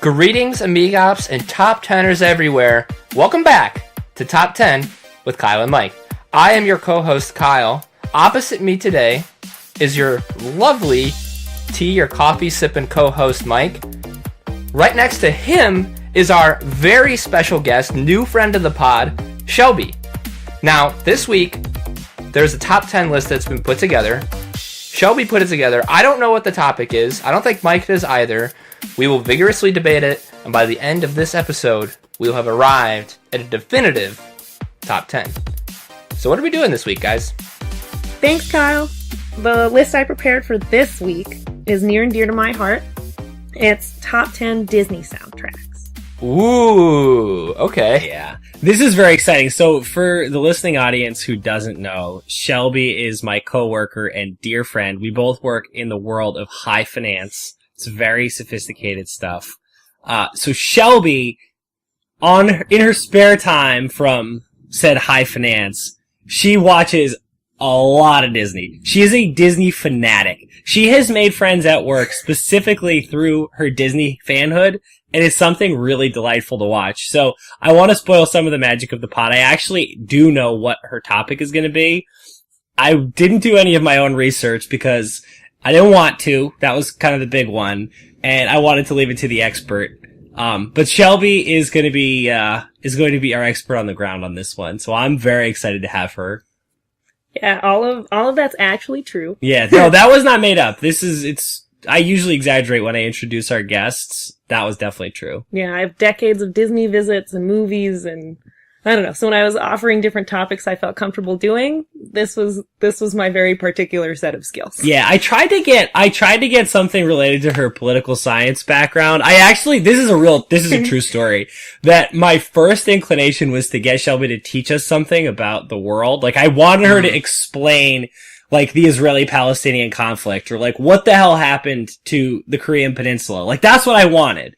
Greetings, amigops and top teners everywhere. Welcome back to Top 10 with Kyle and Mike. I am your co-host, Kyle. Opposite me today is your lovely tea or coffee sipping co-host, Mike. Right next to him is our very special guest, new friend of the pod, Shelby. Now, this week, there's a top 10 list that's been put together. Shelby put it together. I don't know what the topic is. I don't think Mike does either. We will vigorously debate it, and by the end of this episode, we will have arrived at a definitive top 10. So what are we doing this week, guys? Thanks, Kyle. The list I prepared for this week is near and dear to my heart. It's top 10 Disney soundtracks. Ooh, okay. Yeah. This is very exciting. So for the listening audience who doesn't know, Shelby is my coworker and dear friend. We both work in the world of high finance. It's very sophisticated stuff. So Shelby, in her spare time from said high finance, she watches a lot of Disney. She is a Disney fanatic. She has made friends at work specifically through her Disney fanhood, and it's something really delightful to watch. So I want to spoil some of the magic of the pod. I actually do know what her topic is going to be. I didn't do any of my own research because I didn't want to. That was kind of the big one, and I wanted to leave it to the expert. But Shelby is going to be our expert on the ground on this one. So I'm very excited to have her. Yeah, all of that's actually true. Yeah, no, that was not made up. I usually exaggerate when I introduce our guests. That was definitely true. Yeah, I have decades of Disney visits and movies, and I don't know. So when I was offering different topics I felt comfortable doing, this was my very particular set of skills. Yeah, I tried to get something related to her political science background. This is a true story, that my first inclination was to get Shelby to teach us something about the world. Like, I wanted her to explain, like, the Israeli-Palestinian conflict, or like, what the hell happened to the Korean Peninsula. Like, that's what I wanted.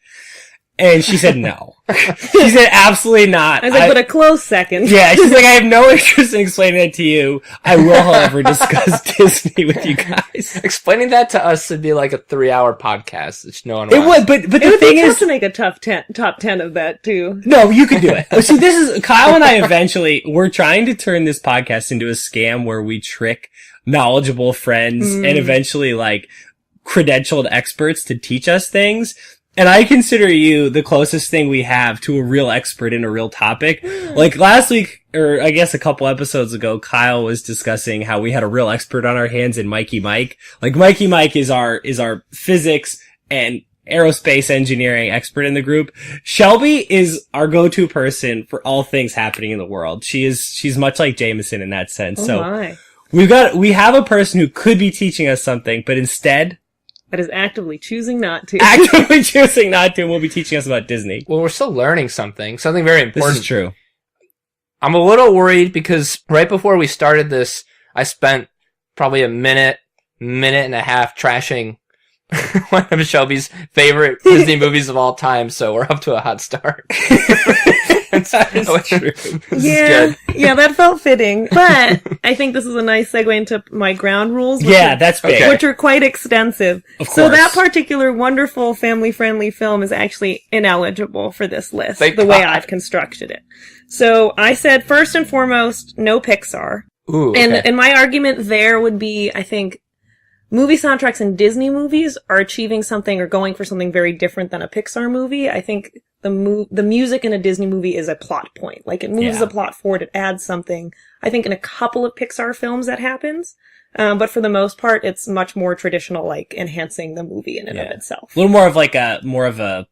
And she said no. She said absolutely not. I was like, but a close second. Yeah, she's like, I have no interest in explaining it to you. I will, however, discuss Disney with you guys. Explaining that to us would be like a 3-hour podcast, which no one It wants. would, but the It would thing be tough is, to make a top 10 of that too. no, you could do it. See, this is, Kyle and I we're trying to turn this podcast into a scam where we trick knowledgeable friends and eventually, like, credentialed experts to teach us things. And I consider you the closest thing we have to a real expert in a real topic. Like last week, or I guess a couple episodes ago, Kyle was discussing how we had a real expert on our hands in Mikey Mike. Like, Mikey Mike is our physics and aerospace engineering expert in the group. Shelby is our go-to person for all things happening in the world. She's much like Jameson in that sense. My. We have a person who could be teaching us something, but instead, That is actively choosing not to. and will be teaching us about Disney. Well, we're still learning something very important. This is true. I'm a little worried because right before we started this, I spent probably a minute and a half trashing one of Shelby's favorite Disney movies of all time, so we're up to a hot start. That is true. Yeah, that felt fitting. But I think this is a nice segue into my ground rules. That's big. Okay. Which are quite extensive. Of course. So that particular wonderful family-friendly film is actually ineligible for this list, Thank the way God. I've constructed it. So I said, first and foremost, no Pixar. Ooh, okay. And my argument there would be, I think, movie soundtracks in Disney movies are achieving something or going for something very different than a Pixar movie. I think the music in a Disney movie is a plot point. Like, it moves the plot forward, it adds something. I think in a couple of Pixar films that happens. But for the most part, it's much more traditional, like, enhancing the movie in and of itself. A little more of a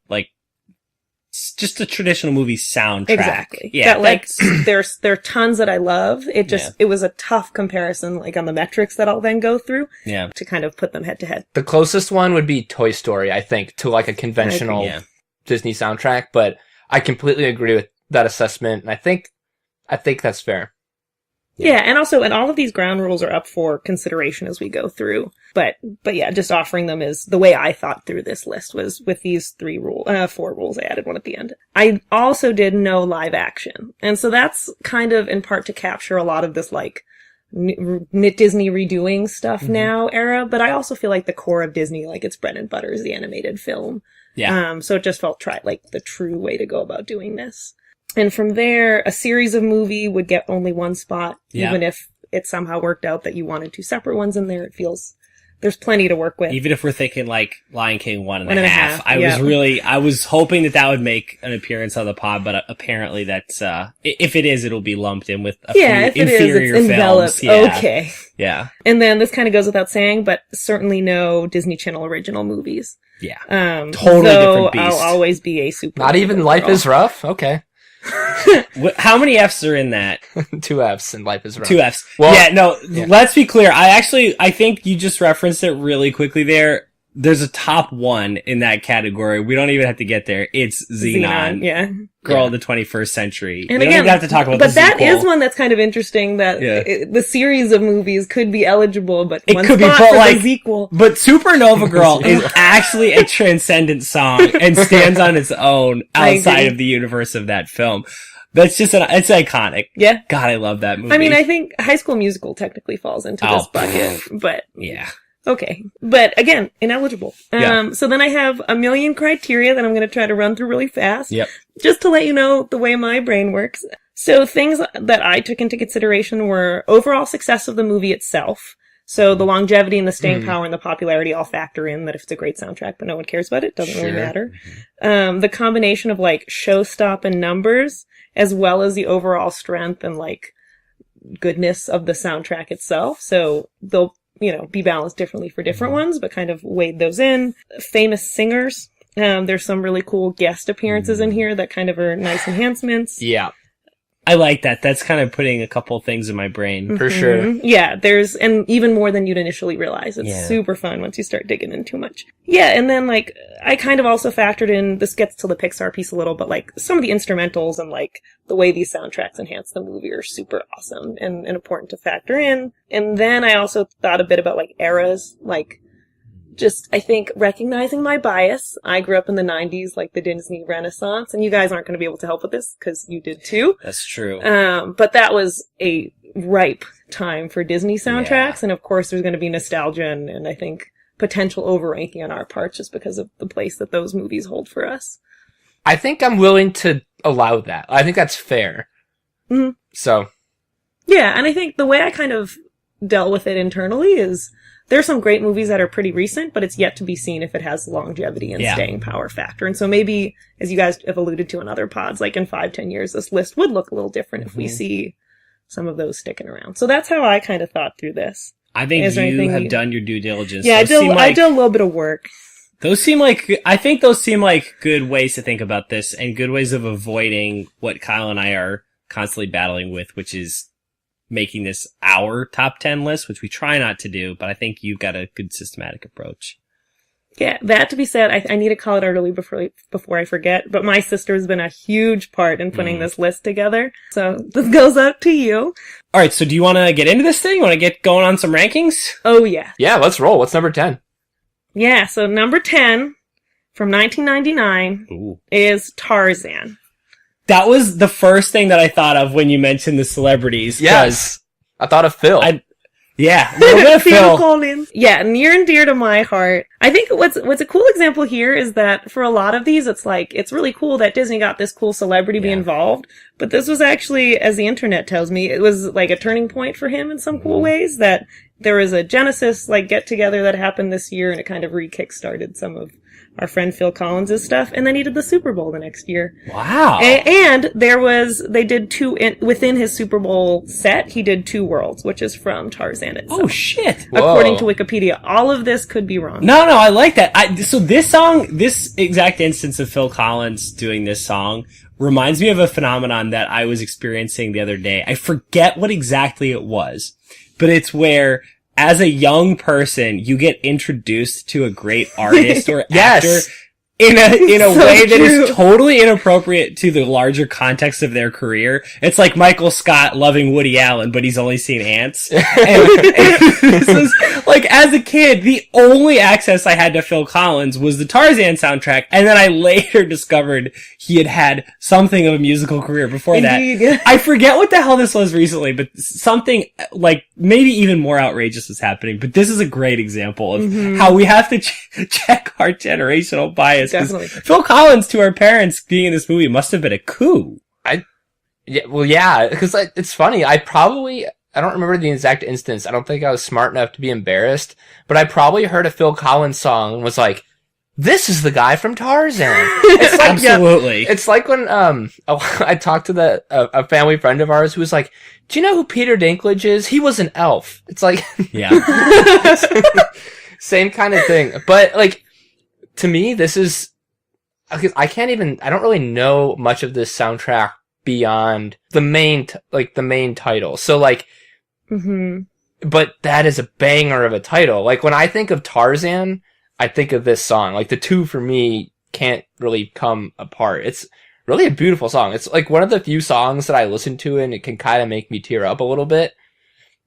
just a traditional movie soundtrack. Exactly. Yeah. That, like, there are tons that I love. It was a tough comparison, like, on the metrics that I'll then go through. Yeah. To kind of put them head to head. The closest one would be Toy Story, I think, to like a conventional Disney soundtrack, but I completely agree with that assessment, and I think that's fair. Yeah, and also, and all of these ground rules are up for consideration as we go through. But yeah, just offering them is the way I thought through this list was with these 4 rules. I added one at the end. I also did no live action. And so that's kind of in part to capture a lot of this, like, Disney redoing stuff now era. But I also feel like the core of Disney, like, its bread and butter is the animated film. Yeah. So it just felt like the true way to go about doing this. And from there, a series of movie would get only one spot, even if it somehow worked out that you wanted two separate ones in there. It feels there's plenty to work with. Even if we're thinking like Lion King 1.5, I was hoping that would make an appearance on the pod, but apparently that's, if it is, it'll be lumped in with a few inferior it's enveloped. films. Yeah. Okay. Yeah. And then this kind of goes without saying, but certainly no Disney Channel original movies. Yeah. Totally different beast. I'll always be a super. Not even Life is Rough? Okay. How many F's are in that? 2 F's in Life is Rough. 2 F's. Well, Let's be clear. I think you just referenced it really quickly there. There's a top one in that category. We don't even have to get there. It's Xenon. Yeah. Girl of the 21st Century. And we again, don't even have to talk about but that sequel. is one that's kind of interesting that the series of movies could be eligible, but it one could be, spot but for like, the sequel. But Supernova Girl is actually a transcendent song and stands on its own outside of the universe of that film. That's just it's iconic. Yeah. God, I love that movie. I mean, I think High School Musical technically falls into this bucket, but yeah. Okay. But again, ineligible. So then I have a million criteria that I'm going to try to run through really fast. Yep. Just to let you know the way my brain works. So things that I took into consideration were overall success of the movie itself. So the longevity and the staying power and the popularity all factor in that if it's a great soundtrack but no one cares about it, doesn't really matter. The combination of like showstop and numbers, as well as the overall strength and like goodness of the soundtrack itself. So they'll, be balanced differently for different ones, but kind of weighed those in. Famous singers. There's some really cool guest appearances in here that kind of are nice enhancements. Yeah. I like that. That's kind of putting a couple things in my brain. For sure. Yeah, and even more than you'd initially realize. It's super fun once you start digging in too much. Yeah, and then like, I kind of also factored in, this gets to the Pixar piece a little, but like, some of the instrumentals and like, the way these soundtracks enhance the movie are super awesome and important to factor in. And then I also thought a bit about like eras, like, just, I think, recognizing my bias. I grew up in the 90s, like the Disney Renaissance, and you guys aren't going to be able to help with this because you did too. That's true. But that was a ripe time for Disney soundtracks, and of course there's going to be nostalgia and I think potential overranking on our part just because of the place that those movies hold for us. I think I'm willing to allow that. I think that's fair. Mm-hmm. So. Yeah, and I think the way I kind of dealt with it internally is, there are some great movies that are pretty recent, but it's yet to be seen if it has longevity and staying power factor. And so maybe, as you guys have alluded to in other pods, like in 5-10 years, this list would look a little different if we see some of those sticking around. So that's how I kind of thought through this. I think you have done your due diligence. Yeah, I did a little bit of work. I think those seem like good ways to think about this and good ways of avoiding what Kyle and I are constantly battling with, which is making this our top 10 list, which we try not to do, but I think you've got a good systematic approach. Yeah, that to be said, I need to call it out early before I forget, but my sister's been a huge part in putting this list together, so this goes out to you. Alright, so do you want to get into this thing? You want to get going on some rankings? Oh, yeah. Yeah, let's roll. What's number 10? Yeah, so number 10 from 1999 is Tarzan. That was the first thing that I thought of when you mentioned the celebrities. Yes. I thought of Phil. Yeah, a little bit of Phil. Collins. Yeah, near and dear to my heart. I think what's a cool example here is that for a lot of these, it's like, it's really cool that Disney got this cool celebrity be involved. But this was actually, as the internet tells me, it was like a turning point for him in some cool ways, that there was a Genesis, like, get together that happened this year and it kind of re-kickstarted some of our friend Phil Collins' stuff, and then he did the Super Bowl the next year. Wow. And they did within his Super Bowl set, he did 2 worlds, which is from Tarzan itself. Oh, shit. According to Wikipedia. All of this could be wrong. No, I like that. So this song, this exact instance of Phil Collins doing this song, reminds me of a phenomenon that I was experiencing the other day. I forget what exactly it was, but it's where, as a young person, you get introduced to a great artist or actor in a so way that is totally inappropriate to the larger context of their career. It's like Michael Scott loving Woody Allen, but he's only seen Ants. And this is, like, as a kid, the only access I had to Phil Collins was the Tarzan soundtrack, and then I later discovered he had something of a musical career before Indeed. that. I forget what the hell this was recently, but something, like, maybe even more outrageous was happening, but this is a great example of how we have to check our generational bias this. 'Cause Definitely. Phil Collins, to our parents, being in this movie must have been a coup. Yeah, because it's funny. I don't remember the exact instance. I don't think I was smart enough to be embarrassed, but I probably heard a Phil Collins song and was like, this is the guy from Tarzan. It's like, Absolutely. yeah, it's like when, I talked to a family friend of ours who was like, do you know who Peter Dinklage is? He was an elf. It's like, Yeah. same kind of thing. But like, to me, this is, I don't really know much of this soundtrack beyond the main title. So like, but that is a banger of a title. Like when I think of Tarzan, I think of this song. Like the two for me can't really come apart. It's really a beautiful song. It's like one of the few songs that I listen to and it can kind of make me tear up a little bit.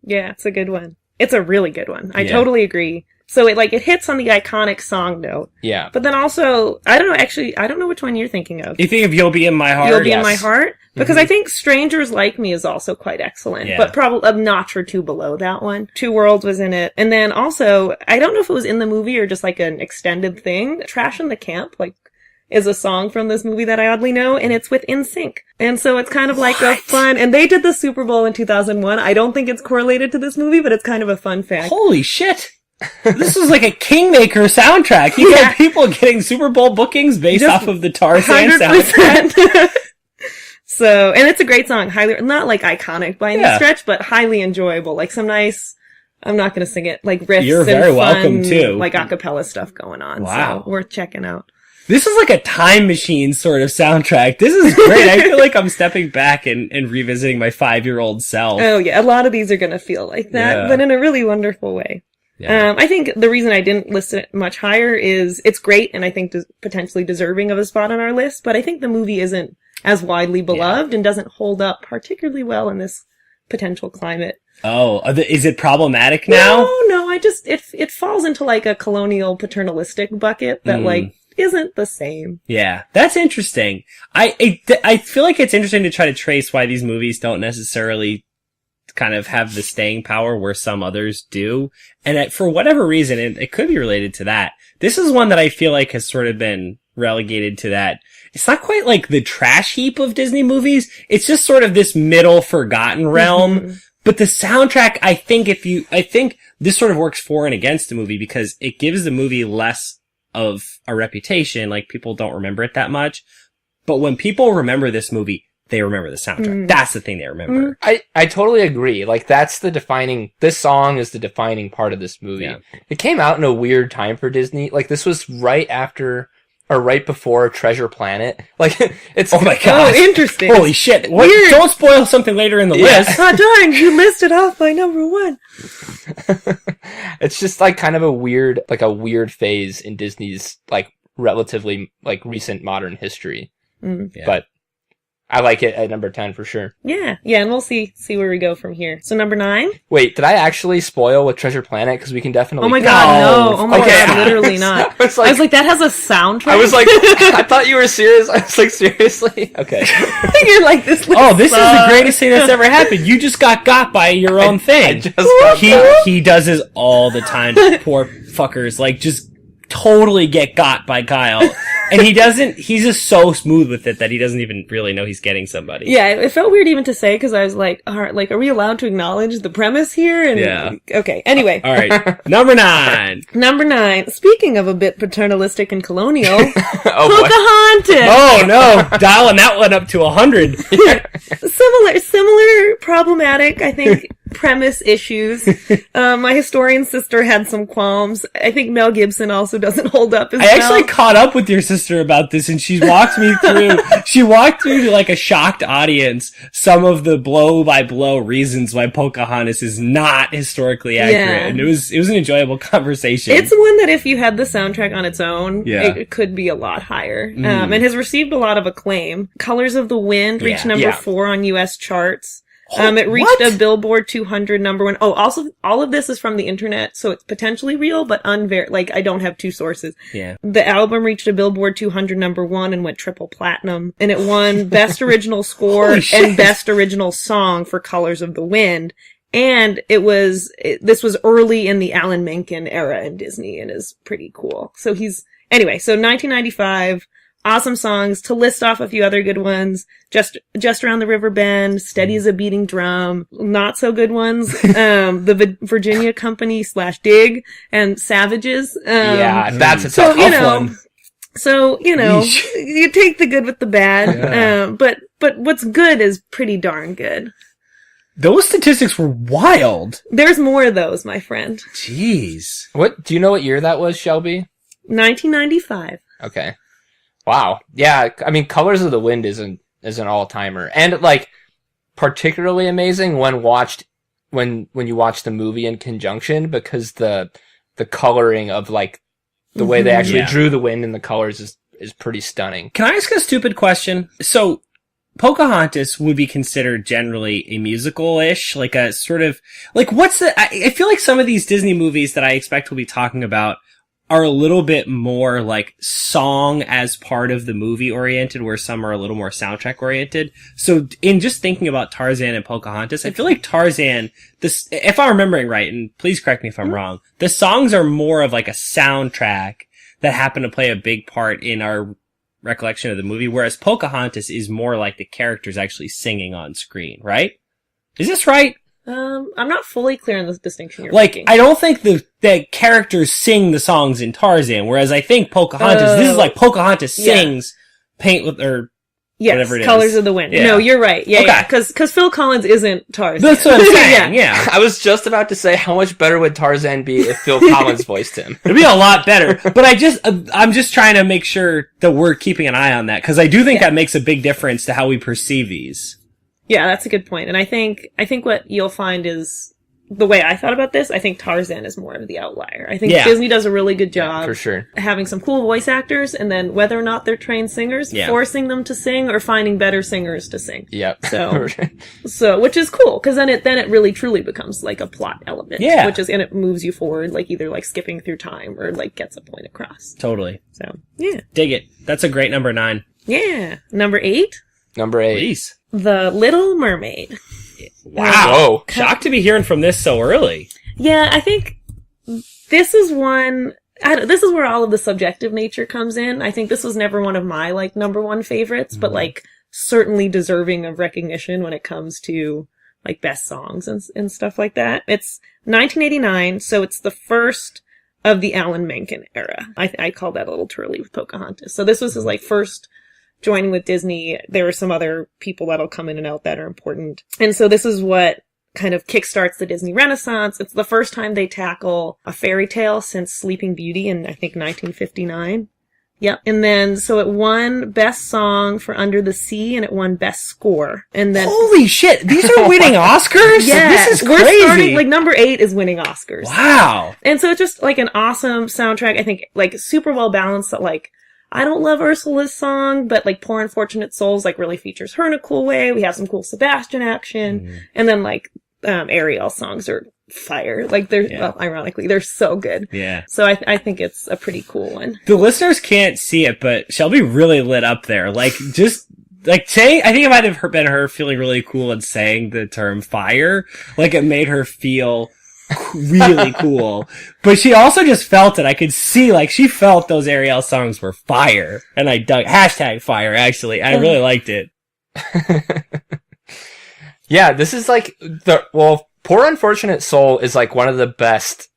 Yeah, it's a good one. It's a really good one. I totally agree. So it hits on the iconic song note. Yeah. But then also, I don't know which one you're thinking of. You think of You'll Be in My Heart? You'll Be in My Heart? Because I think Strangers Like Me is also quite excellent. But probably a notch or two below that one. Two Worlds was in it. And then also, I don't know if it was in the movie or just like an extended thing. Trash in the Camp, is a song from this movie that I oddly know, and it's with NSYNC. And so it's kind of like a fun, and they did the Super Bowl in 2001. I don't think it's correlated to this movie, but it's kind of a fun fact. Holy shit! This is like a Kingmaker soundtrack. You got people getting Super Bowl bookings based off of the Tarzan 100%. soundtrack. So, and it's a great song. Highly, not like iconic by any stretch, but highly enjoyable. Like some nice, I'm not going to sing it, like riffs You're and very fun, welcome too. like a cappella stuff going on. Wow. So worth checking out. This is like a time machine sort of soundtrack. This is great. I feel like I'm stepping back and revisiting my 5-year-old self. Oh yeah, a lot of these are going to feel like that, but in a really wonderful way. Yeah. I think the reason I didn't list it much higher is it's great and I think potentially deserving of a spot on our list, but I think the movie isn't as widely beloved and doesn't hold up particularly well in this potential climate. Oh, is it problematic now? No, it falls into like a colonial paternalistic bucket that isn't the same. Yeah, that's interesting. I feel like it's interesting to try to trace why these movies don't necessarily kind of have the staying power where some others do. And for whatever reason, it could be related to that. This is one that I feel like has sort of been relegated to that. It's not quite like the trash heap of Disney movies. It's just sort of this middle forgotten realm. But the soundtrack, I think this sort of works for and against the movie because it gives the movie less of a reputation. Like people don't remember it that much. But when people remember this movie, they remember the soundtrack. That's the thing they remember. I totally agree. Like this song is the defining part of this movie. Yeah. It came out in a weird time for Disney. Like this was right after or right before Treasure Planet. Like it's oh my god, interesting. Holy shit! What? Don't spoil something later in the list. Oh darn, you listed off by number 1. It's just like kind of a weird phase in Disney's like relatively like recent modern history. Yeah. But I like it at number 10 for sure. Yeah, and we'll see where we go from here. So number 9? Wait, did I actually spoil with Treasure Planet? Because we can definitely... Oh my god, no. Oh my god, literally not. I was like, that has a soundtrack? I was like, I thought you were serious. I was like, seriously? Okay. You're like, this list this is the greatest thing that's ever happened. You just got by your own thing. He does this all the time. Poor fuckers. Like, just totally get got by Kyle. And he's just so smooth with it that he doesn't even really know he's getting somebody. Yeah, it felt weird even to say because I was like, all right, like, are we allowed to acknowledge the premise here? And yeah. Okay, anyway. All right. Number 9. Number 9. Speaking of a bit paternalistic and colonial, Pocahontas! Oh no, dialing that one up to 100. Similar problematic, I think, premise issues. My historian sister had some qualms. I think Mel Gibson also doesn't hold up as well. I actually caught up with your sister about this and she walked through to like a shocked audience some of the blow by blow reasons why Pocahontas is not historically accurate. Yeah. And it was an enjoyable conversation. It's one that if you had the soundtrack on its own, it could be a lot higher. And has received a lot of acclaim. Colors of the Wind reached number 4 on US charts. It reached a Billboard 200 number 1. Oh, also, all of this is from the internet, so it's potentially real, but like, I don't have 2 sources. Yeah. The album reached a Billboard 200 number 1 and went triple platinum, and it won Best Original Score and Best Original Song for Colors of the Wind. And this was early in the Alan Menken era in Disney and is pretty cool. So Anyway, so 1995, awesome songs. To list off a few other good ones, Just Around the River Bend, Steady as a Beating Drum, not so good ones, the Virginia Company / Dig, and Savages. Yeah, that's a tough one. So, you take the good with the bad, but what's good is pretty darn good. Those statistics were wild. There's more of those, my friend. Jeez. Do you know what year that was, Shelby? 1995. Okay. Wow. Yeah, I mean, Colors of the Wind is an all-timer. And, like, particularly amazing when you watch the movie in conjunction, because the coloring of, like, the way they actually drew the wind and the colors is pretty stunning. Can I ask a stupid question? So, Pocahontas would be considered generally a musical-ish, like a sort of, like I feel like some of these Disney movies that I expect we'll be talking about are a little bit more like song as part of the movie oriented, where some are a little more soundtrack oriented. So in just thinking about Tarzan and Pocahontas, I feel like Tarzan, if I'm remembering right, and please correct me if I'm wrong, the songs are more of like a soundtrack that happen to play a big part in our recollection of the movie, whereas Pocahontas is more like the characters actually singing on screen, right? Is this right? I'm not fully clear on this distinction you're like, making. I don't think the characters sing the songs in Tarzan, whereas I think Pocahontas, this is like Pocahontas sings Paint with, or whatever it is. Colors of the Wind. Yeah. No, you're right. Yeah, okay. Because Phil Collins isn't Tarzan. That's what I'm saying, yeah. I was just about to say, how much better would Tarzan be if Phil Collins voiced him? It'd be a lot better, but I'm just trying to make sure that we're keeping an eye on that, because I do think that makes a big difference to how we perceive these. Yeah, that's a good point. And I think what you'll find is, the way I thought about this, I think Tarzan is more of the outlier. I think Disney does a really good job for sure, having some cool voice actors, and then whether or not they're trained singers, forcing them to sing or finding better singers to sing. Yep. So which is cool, because then it really truly becomes like a plot element. Yeah. And it moves you forward, like either like skipping through time or like gets a point across. Totally. So, yeah. Dig it. That's a great number 9. Yeah. Number 8? Number 8. Please. The Little Mermaid. Wow. Whoa. Shocked to be hearing from this so early. Yeah, I think this is one... this is where all of the subjective nature comes in. I think this was never one of my, like, number one favorites, but, like, certainly deserving of recognition when it comes to, like, best songs and stuff like that. It's 1989, so it's the first of the Alan Menken era. I call that a little too early with Pocahontas. So this was his, like, first joining with Disney. There are some other people that'll come in and out that are important. And so this is what kind of kickstarts the Disney Renaissance. It's the first time they tackle a fairy tale since Sleeping Beauty in, I think, 1959. Yep. And then, so it won Best Song for Under the Sea, and it won Best Score. And then... Holy shit! These are winning Oscars? Yeah. This is crazy! We're starting, like, number 8 is winning Oscars. Wow! And so it's just, like, an awesome soundtrack. I think, like, super well balanced that, like, I don't love Ursula's song, but, like, Poor Unfortunate Souls, like, really features her in a cool way. We have some cool Sebastian action. And then, like, Ariel's songs are fire. Like, they're, well, ironically, they're so good. Yeah. So I think it's a pretty cool one. The listeners can't see it, but Shelby really lit up there. Like, just, like, saying, I think it might have been her feeling really cool and saying the term fire. Like, it made her feel really cool. But she also just felt it. I could see, like, she felt those Ariel songs were fire. And I dug, #fire, actually. I really liked it. Yeah, this is like Poor Unfortunate Soul is like one of the best,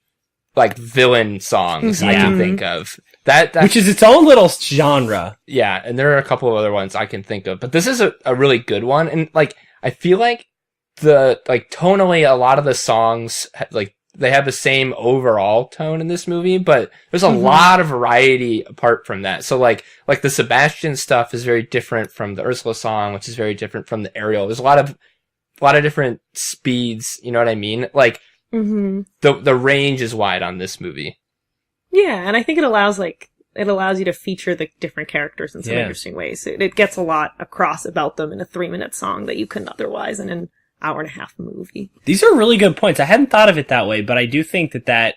like, villain songs I can think of. That which is its own little genre. Yeah, and there are a couple of other ones I can think of, but this is a really good one. And, like, I feel like tonally, a lot of the songs, like, they have the same overall tone in this movie, but there's a lot of variety apart from that. So, like the Sebastian stuff is very different from the Ursula song, which is very different from the Ariel. There's a lot of different speeds, you know what I mean? Like, the range is wide on this movie. Yeah, and I think it allows you to feature the different characters in some interesting ways. It gets a lot across about them in a 3-minute song that you couldn't otherwise in an hour-and-a-half movie. These are really good points. I hadn't thought of it that way, but I do think that,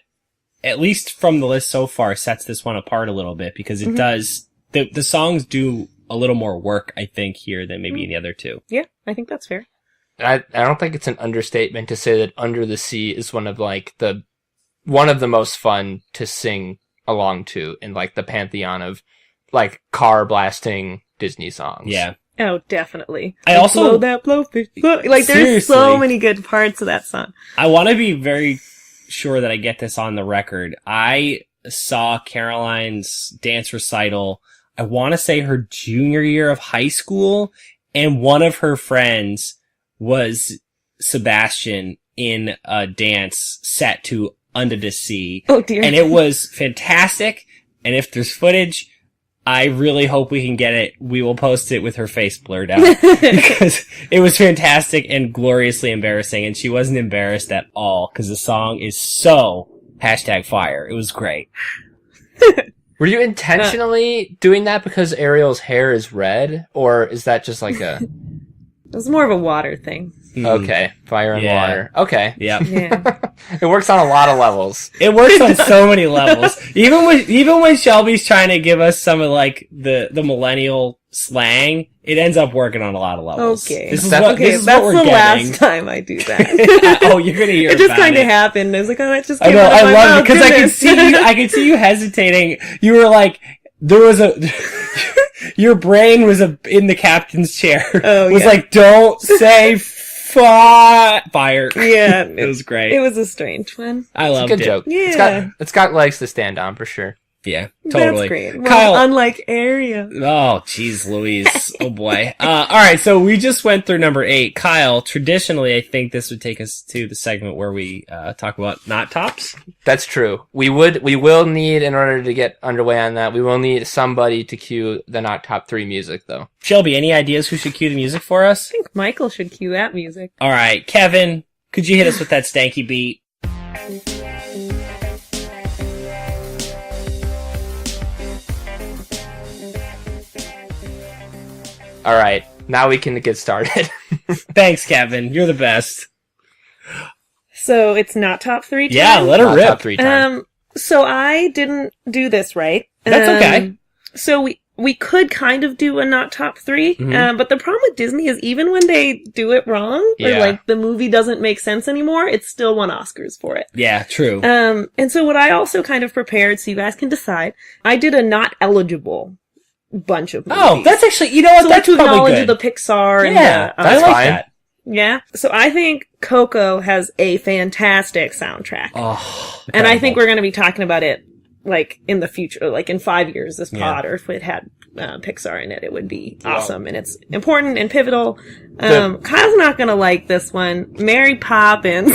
at least from the list so far, sets this one apart a little bit, because it does, the songs do a little more work, I think, here than maybe in the other two. Yeah, I think that's fair. I don't think it's an understatement to say that Under the Sea is one of the most fun to sing along to in like the pantheon of like car blasting Disney songs. Yeah. Oh, definitely. I Like, also- blow that blowfish. Like, there's so Seriously. many good parts of that song. I want to be very sure that I get this on the record. I saw Caroline's dance recital, I want to say her junior year of high school, and one of her friends was Sebastian in a dance set to Under the Sea. Oh, dear. And it was fantastic. And if there's footage, I really hope we can get it. We will post it with her face blurred out because it was fantastic and gloriously embarrassing. And she wasn't embarrassed at all because the song is so #fire. It was great. Were you intentionally doing that because Ariel's hair is red, or is that just like a It was more of a water thing. okay, fire and Yeah. water? Okay, Yeah. Yeah. it works on a lot of levels. It works on so many levels. Even when Shelby's trying to give us some of like the millennial slang, it ends up working on a lot of levels. Okay. This is That- what, Okay, this is that's what the we're getting. last time I do that. Oh, you're gonna hear It just about kind of it. happened. I was like, oh, that just I came know, out of I my love it mouth. because Goodness. I could see you hesitating. You were like, there was your brain was in the captain's chair. Oh, It was yeah. like, don't say fire. Yeah. It was great. It was a strange one. I It's a loved good it. joke. Yeah. It's got legs to stand on for sure. Yeah, totally. That's great. Well, Kyle, unlike Area. oh, jeez Louise. Oh boy. All right. So we just went through number 8. Kyle, traditionally, I think this would take us to the segment where we, talk about not tops. That's true. We will need, in order to get underway on that, we will need somebody to cue the not top 3 music though. Shelby, any ideas who should cue the music for us? I think Michael should cue that music. All right. Kevin, could you hit us with that stanky beat? All right, now we can get started. Thanks, Kevin. You're the best. So it's not top 3 time? Yeah, let her Not rip. top 3 time. So I didn't do this right. That's okay. So we could kind of do a not top 3, Mhm. but the problem with Disney is even when they do it wrong, or Yeah. like the movie doesn't make sense anymore, it still won Oscars for it. Yeah, true. And so what I also kind of prepared, so you guys can decide, I did a not eligible bunch of movies. Oh, that's actually, you know what? so That's to probably acknowledge good. the Pixar and Yeah, the, I That's like fine. that. yeah. So I think Coco has a fantastic soundtrack. Oh, And I think incredible. we're going to be talking about it, like, in the future, like in 5 years, this Yeah. pod, or if it had Pixar in it, it would be Wow. awesome. And it's important and pivotal. The- Kyle's not going to like this one. Mary Poppins.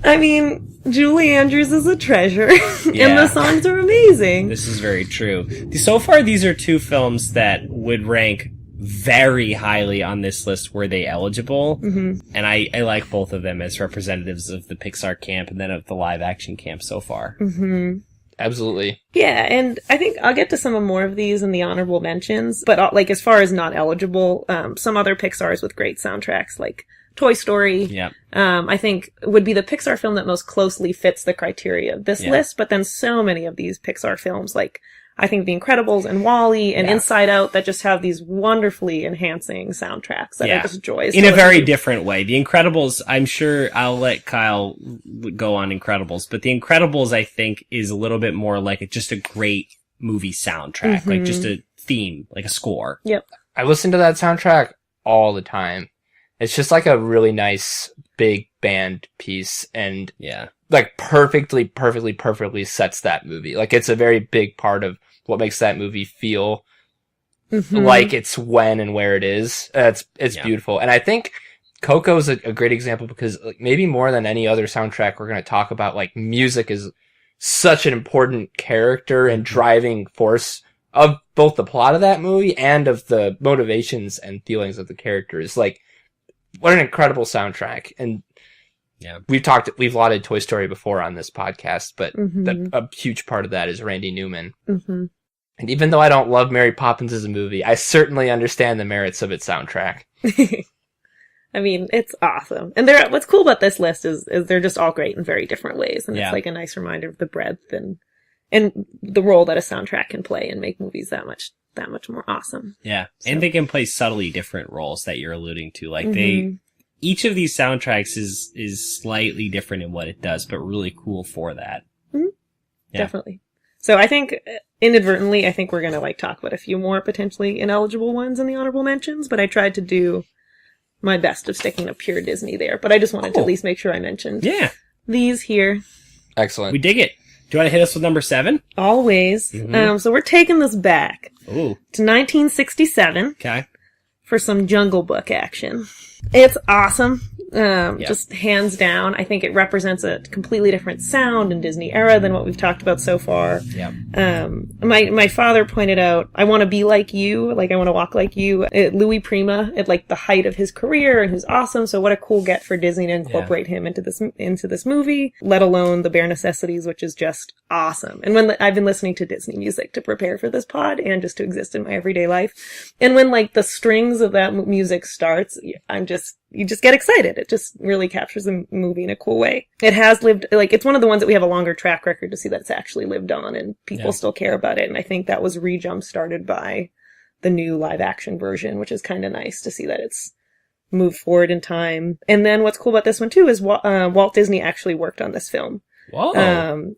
I mean, Julie Andrews is a treasure, Yeah. and the songs are amazing. This is very true. So far, these are 2 films that would rank very highly on this list were they eligible. Mhm. And I like both of them as representatives of the Pixar camp and then of the live action camp so far. Hmm. Absolutely. Yeah, and I think I'll get to some more of these in the honorable mentions, but like as far as not eligible, some other Pixars with great soundtracks, like Toy Story, Yeah. I think would be the Pixar film that most closely fits the criteria of this Yeah. list, but then so many of these Pixar films, like I think The Incredibles and WALL-E and Yeah. Inside Out, that just have these wonderfully enhancing soundtracks that Yeah. are just joys. In to a very listen to. different way. The Incredibles, I'm sure I'll let Kyle go on Incredibles, but The Incredibles, I think, is a little bit more like just a great movie soundtrack, like just a theme, like a score. Yep. I listen to that soundtrack all the time. It's just like a really nice big band piece and Yeah. like perfectly sets that movie. Like it's a very big part of what makes that movie feel Mhm. like it's when and where it is. It's Yeah. beautiful. And I think Coco's a great example because like, maybe more than any other soundtrack we're going to talk about, like music is such an important character and driving force of both the plot of that movie and of the motivations and feelings of the characters. Like, what an incredible soundtrack. And Yeah. we've lauded Toy Story before on this podcast, but Mhm. a huge part of that is Randy Newman. Mhm. And even though I don't love Mary Poppins as a movie, I certainly understand the merits of its soundtrack. I mean, it's awesome. And what's cool about this list is they're just all great in very different ways. And Yeah. it's like a nice reminder of the breadth and the role that a soundtrack can play and make movies that much more awesome. Yeah. So- And they can play subtly different roles that you're alluding to. Like Mhm. each of these soundtracks is slightly different in what it does, but really cool for that. definitely. So I think, inadvertently, I think we're going to like talk about a few more potentially ineligible ones in the honorable mentions, but I tried to do my best of sticking to pure Disney there. But I just wanted to at least make sure I mentioned these here. Excellent. We dig it. Do you want to hit us with number 7? Always. So we're taking this back to 1967 Okay. for some Jungle Book action. It's awesome. Just hands down. I think it represents a completely different sound in Disney era than what we've talked about so far. Yeah. My father pointed out, I want to be like you, like I want to walk like you. Louis Prima at like the height of his career, and who's awesome. So what a cool get for Disney to incorporate him into this movie, let alone The Bare Necessities, which is just awesome. And when I've been listening to Disney music to prepare for this pod and just to exist in my everyday life. And when like the strings of that music starts, you just get excited. It just really captures the movie in a cool way. It has lived, like, it's one of the ones that we have a longer track record to see that it's actually lived on and people still care about it. And I think that was re-jump started by the new live action version, which is kind of nice to see that it's moved forward in time. And then what's cool about this one too is Walt Disney actually worked on this film. Whoa.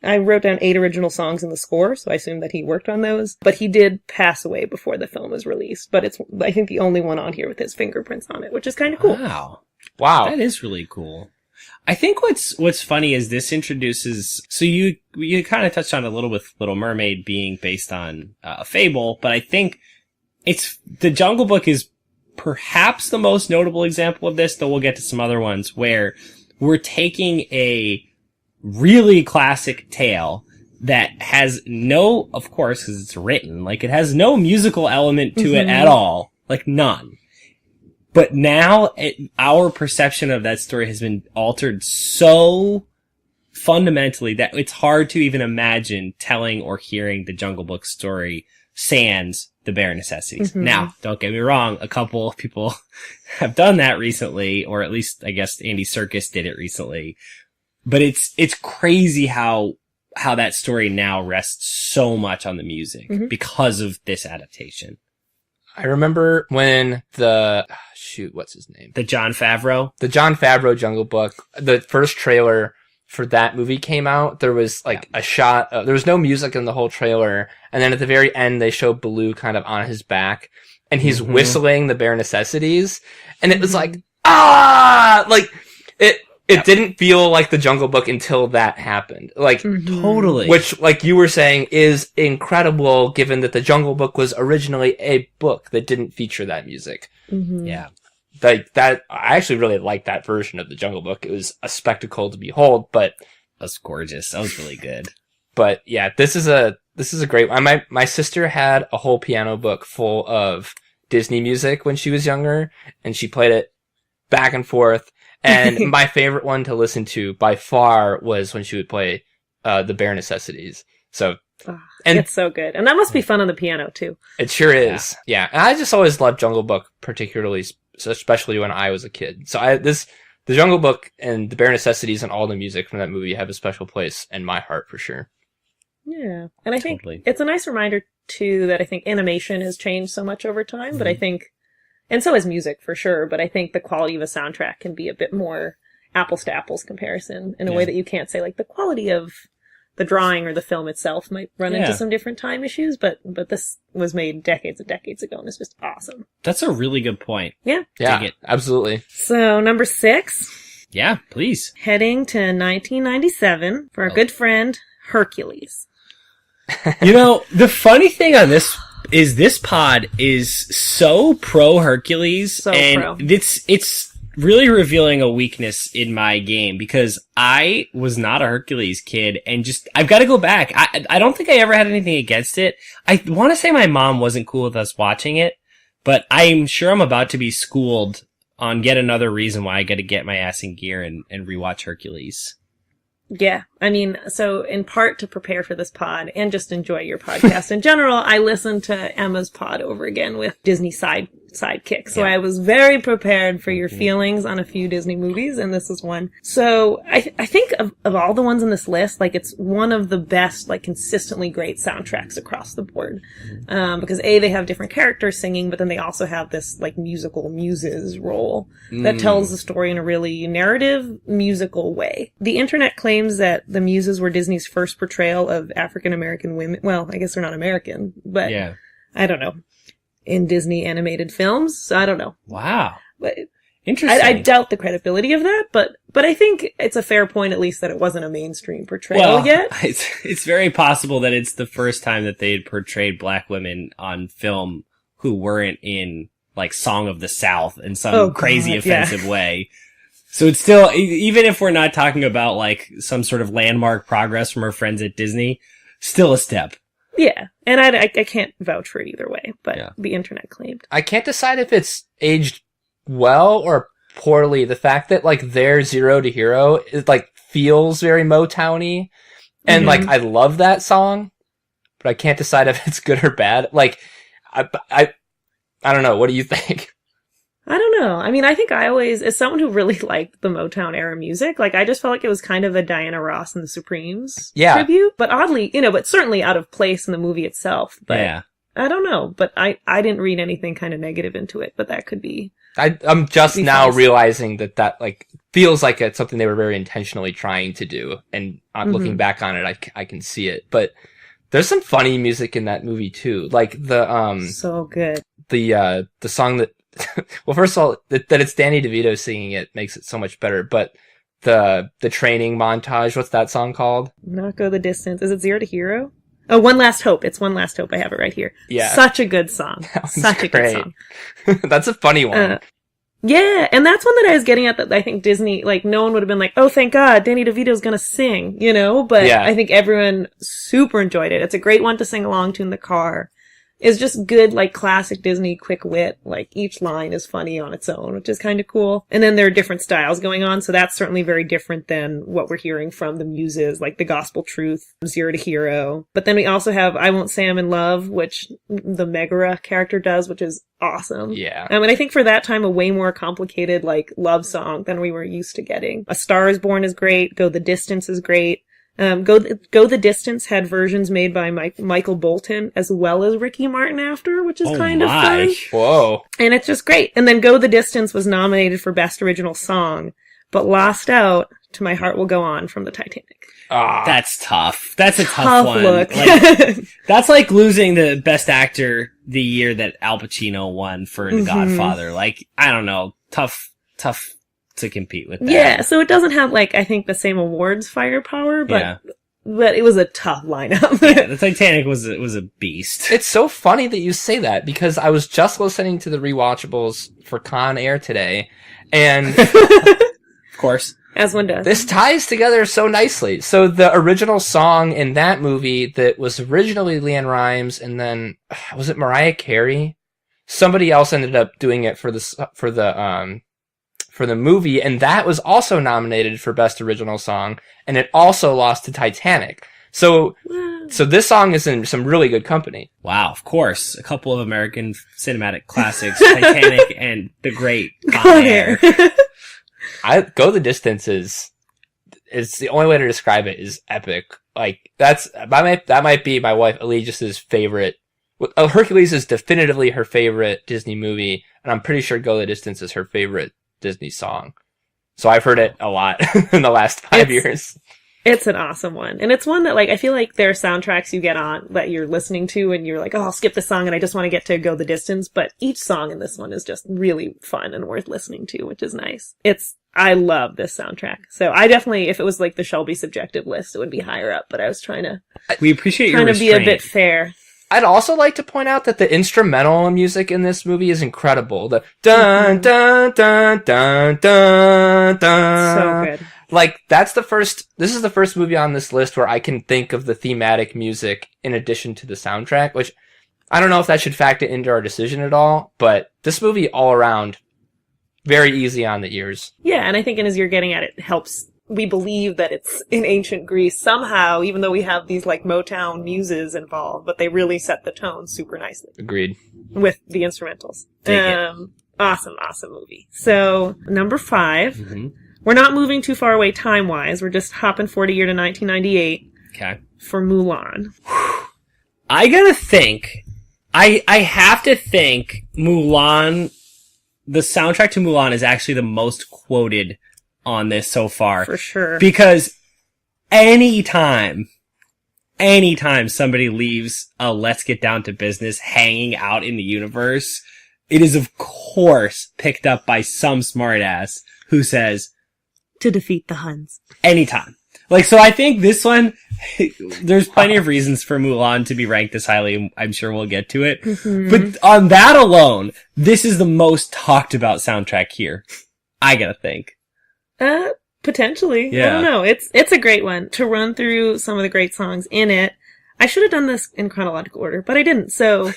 I wrote down 8 original songs in the score, so I assume that he worked on those. But he did pass away before the film was released. But it's, I think, the only one on here with his fingerprints on it, which is kind of cool. Wow. That is really cool. I think what's funny is this introduces, so you kind of touched on it a little with Little Mermaid being based on a fable, but I think the Jungle Book is perhaps the most notable example of this, though we'll get to some other ones where we're taking a really classic tale that has no, of course, because it's written, like it has no musical element to it at all, like none. But now our perception of that story has been altered so fundamentally that it's hard to even imagine telling or hearing the Jungle Book story sans the bare necessities. Now, don't get me wrong, a couple of people have done that recently, or at least I guess Andy Serkis did it recently. But it's crazy how that story now rests so much on the music because of this adaptation. I remember when what's his name? The Jon Favreau Jungle Book, the first trailer for that movie came out. There was like a shot, there was no music in the whole trailer. And then at the very end, they show Baloo kind of on his back and he's whistling the bare necessities. And it was like, it didn't feel like the Jungle Book until that happened. Like, totally. Which, like you were saying, is incredible given that the Jungle Book was originally a book that didn't feature that music. Yeah. Like, I actually really liked that version of the Jungle Book. It was a spectacle to behold, but... That's gorgeous. That was really good. But, yeah, this is a great one. My sister had a whole piano book full of Disney music when she was younger, and she played it back and forth. And my favorite one to listen to by far was when she would play The Bare Necessities. So, and it's so good. And that must be fun on the piano too. It sure is. Yeah. And I just always loved Jungle Book, particularly, especially when I was a kid. So the Jungle Book and The Bare Necessities and all the music from that movie have a special place in my heart for sure. Yeah. And I think it's a nice reminder too that I think animation has changed so much over time, but I think, and so has music for sure, but I think the quality of a soundtrack can be a bit more apples to apples comparison in a way that you can't say like the quality of the drawing or the film itself might run into some different time issues, but this was made decades and decades ago and it's just awesome. That's a really good point. Yeah. Yeah, absolutely. So number 6. Yeah, please. Heading to 1997 for our good friend, Hercules. You know, the funny thing on this pod is so pro Hercules, it's really revealing a weakness in my game because I was not a Hercules kid and I've got to go back. I don't think I ever had anything against it. I want to say my mom wasn't cool with us watching it, but I'm sure I'm about to be schooled on yet another reason why I got to get my ass in gear and rewatch Hercules. Yeah. I mean, so in part to prepare for this pod and just enjoy your podcast in general, I listened to Emma's pod over again with Disney side sidekick. So I was very prepared for your feelings on a few Disney movies, and this is one. So I think of all the ones on this list, like it's one of the best, like consistently great soundtracks across the board. Because they have different characters singing, but then they also have this like musical muses role that tells the story in a really narrative, musical way. The internet claims that the muses were Disney's first portrayal of African American women. Well, I guess they're not American, but I don't know. In Disney animated films, so I don't know. Wow. But interesting. I doubt the credibility of that, but I think it's a fair point at least that it wasn't a mainstream portrayal yet. It's very possible that it's the first time that they had portrayed black women on film who weren't in like Song of the South in some crazy offensive way. So it's still, even if we're not talking about like some sort of landmark progress from our friends at Disney, still a step. Yeah, and I can't vouch for it either way, but the internet claimed. I can't decide if it's aged well or poorly. The fact that like their Zero to Hero is like feels very Motown-y, and like I love that song, but I can't decide if it's good or bad. Like I don't know. What do you think? I don't know. I mean, I think I always, as someone who really liked the Motown era music, like I just felt like it was kind of a Diana Ross and the Supremes tribute, but oddly, but certainly out of place in the movie itself. But I don't know. But I didn't read anything kind of negative into it, but that could be. I'm just now realizing that like feels like it's something they were very intentionally trying to do, and looking back on it, I can see it. But there's some funny music in that movie too, like the so good the song that. Well, first of all, that it's Danny DeVito singing it makes it so much better. But the training montage, what's that song called? Not Go the Distance. Is it Zero to Hero? Oh, One Last Hope. It's One Last Hope. I have it right here. Yeah. Such a good song. Such a good song. That's a funny one. Yeah, and that's one that I was getting at that I think Disney, like, no one would have been like, oh, thank God, Danny DeVito's gonna sing, But I think everyone super enjoyed it. It's a great one to sing along to in the car. Is just good, like, classic Disney quick wit. Like, each line is funny on its own, which is kind of cool. And then there are different styles going on, so that's certainly very different than what we're hearing from the muses, like The Gospel Truth, Zero to Hero. But then we also have I Won't Say I'm in Love, which the Megara character does, which is awesome. Yeah. And I think for that time, a way more complicated, like, love song than we were used to getting. A Star is Born is great, Go the Distance is great. Go the Distance had versions made by Michael Bolton as well as Ricky Martin after, which is kind of fun. Whoa. And it's just great. And then Go the Distance was nominated for Best Original Song, but lost out to My Heart Will Go On from the Titanic. That's tough. That's a tough one. Look. Like, that's like losing the Best Actor the year that Al Pacino won for The Godfather. Like, I don't know. Tough to compete with that. Yeah, so it doesn't have, like, I think the same awards firepower, but it was a tough lineup. Yeah, the Titanic was a beast. It's so funny that you say that, because I was just listening to the rewatchables for Con Air today, and of course, as one does, this ties together so nicely. So the original song in that movie that was originally LeAnn Rimes, and then was it Mariah Carey? Somebody else ended up doing it for the movie, and that was also nominated for Best Original Song, and it also lost to Titanic. So this song is in some really good company. Wow, of course. A couple of American cinematic classics, Titanic and The Great Con Air. Go the Distance is the only way to describe it is epic. Like, that might be my wife Allegia's favorite. Hercules is definitively her favorite Disney movie, and I'm pretty sure Go the Distance is her favorite Disney song. So I've heard it a lot in the last 5 years. It's an awesome one. And it's one that, like, I feel like there are soundtracks you get on that you're listening to and you're like, oh, I'll skip this song and I just want to get to Go the Distance. But each song in this one is just really fun and worth listening to, which is nice. I love this soundtrack. So I definitely, if it was like the Shelby subjective list, it would be higher up. But I was we appreciate your restraint. Be a bit fair. I'd also like to point out that the instrumental music in this movie is incredible. The dun dun dun dun dun dun. So good. Like, this is the first movie on this list where I can think of the thematic music in addition to the soundtrack, which I don't know if that should factor into our decision at all, but this movie all around, very easy on the ears. Yeah, and I think as you're getting at it helps we believe that it's in ancient Greece somehow, even though we have these like Motown muses involved, but they really set the tone super nicely. Agreed. With the instrumentals. Awesome movie. So, number 5. Mm-hmm. We're not moving too far away time-wise. We're just hopping 40 year to 1998. Okay. For Mulan. I gotta think. I have to think Mulan, the soundtrack to Mulan is actually the most quoted on this so far. For sure. Because anytime somebody leaves a Let's Get Down to Business hanging out in the universe, it is of course picked up by some smartass who says, to defeat the Huns. Anytime. Like, so I think this one, there's plenty of reasons for Mulan to be ranked this highly. I'm sure we'll get to it. Mm-hmm. But on that alone, this is the most talked about soundtrack here. I gotta think. Potentially. Yeah. I don't know. It's a great one. To run through some of the great songs in it. I should have done this in chronological order, but I didn't. So,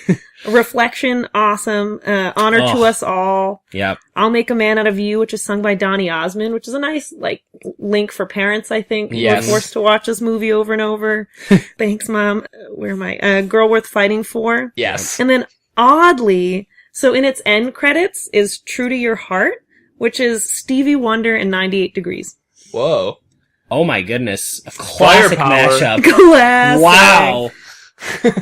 Reflection, awesome. Honor to Us All. Yep. I'll Make a Man Out of You, which is sung by Donny Osmond, which is a nice, like, link for parents, I think. Yes. Who are forced to watch this movie over and over. Thanks, Mom. Where am I? Girl Worth Fighting For. Yes. And then, oddly, so in its end credits is True to Your Heart, which is Stevie Wonder and 98 Degrees. Whoa. Oh my goodness. A classic mashup. Classic. Wow.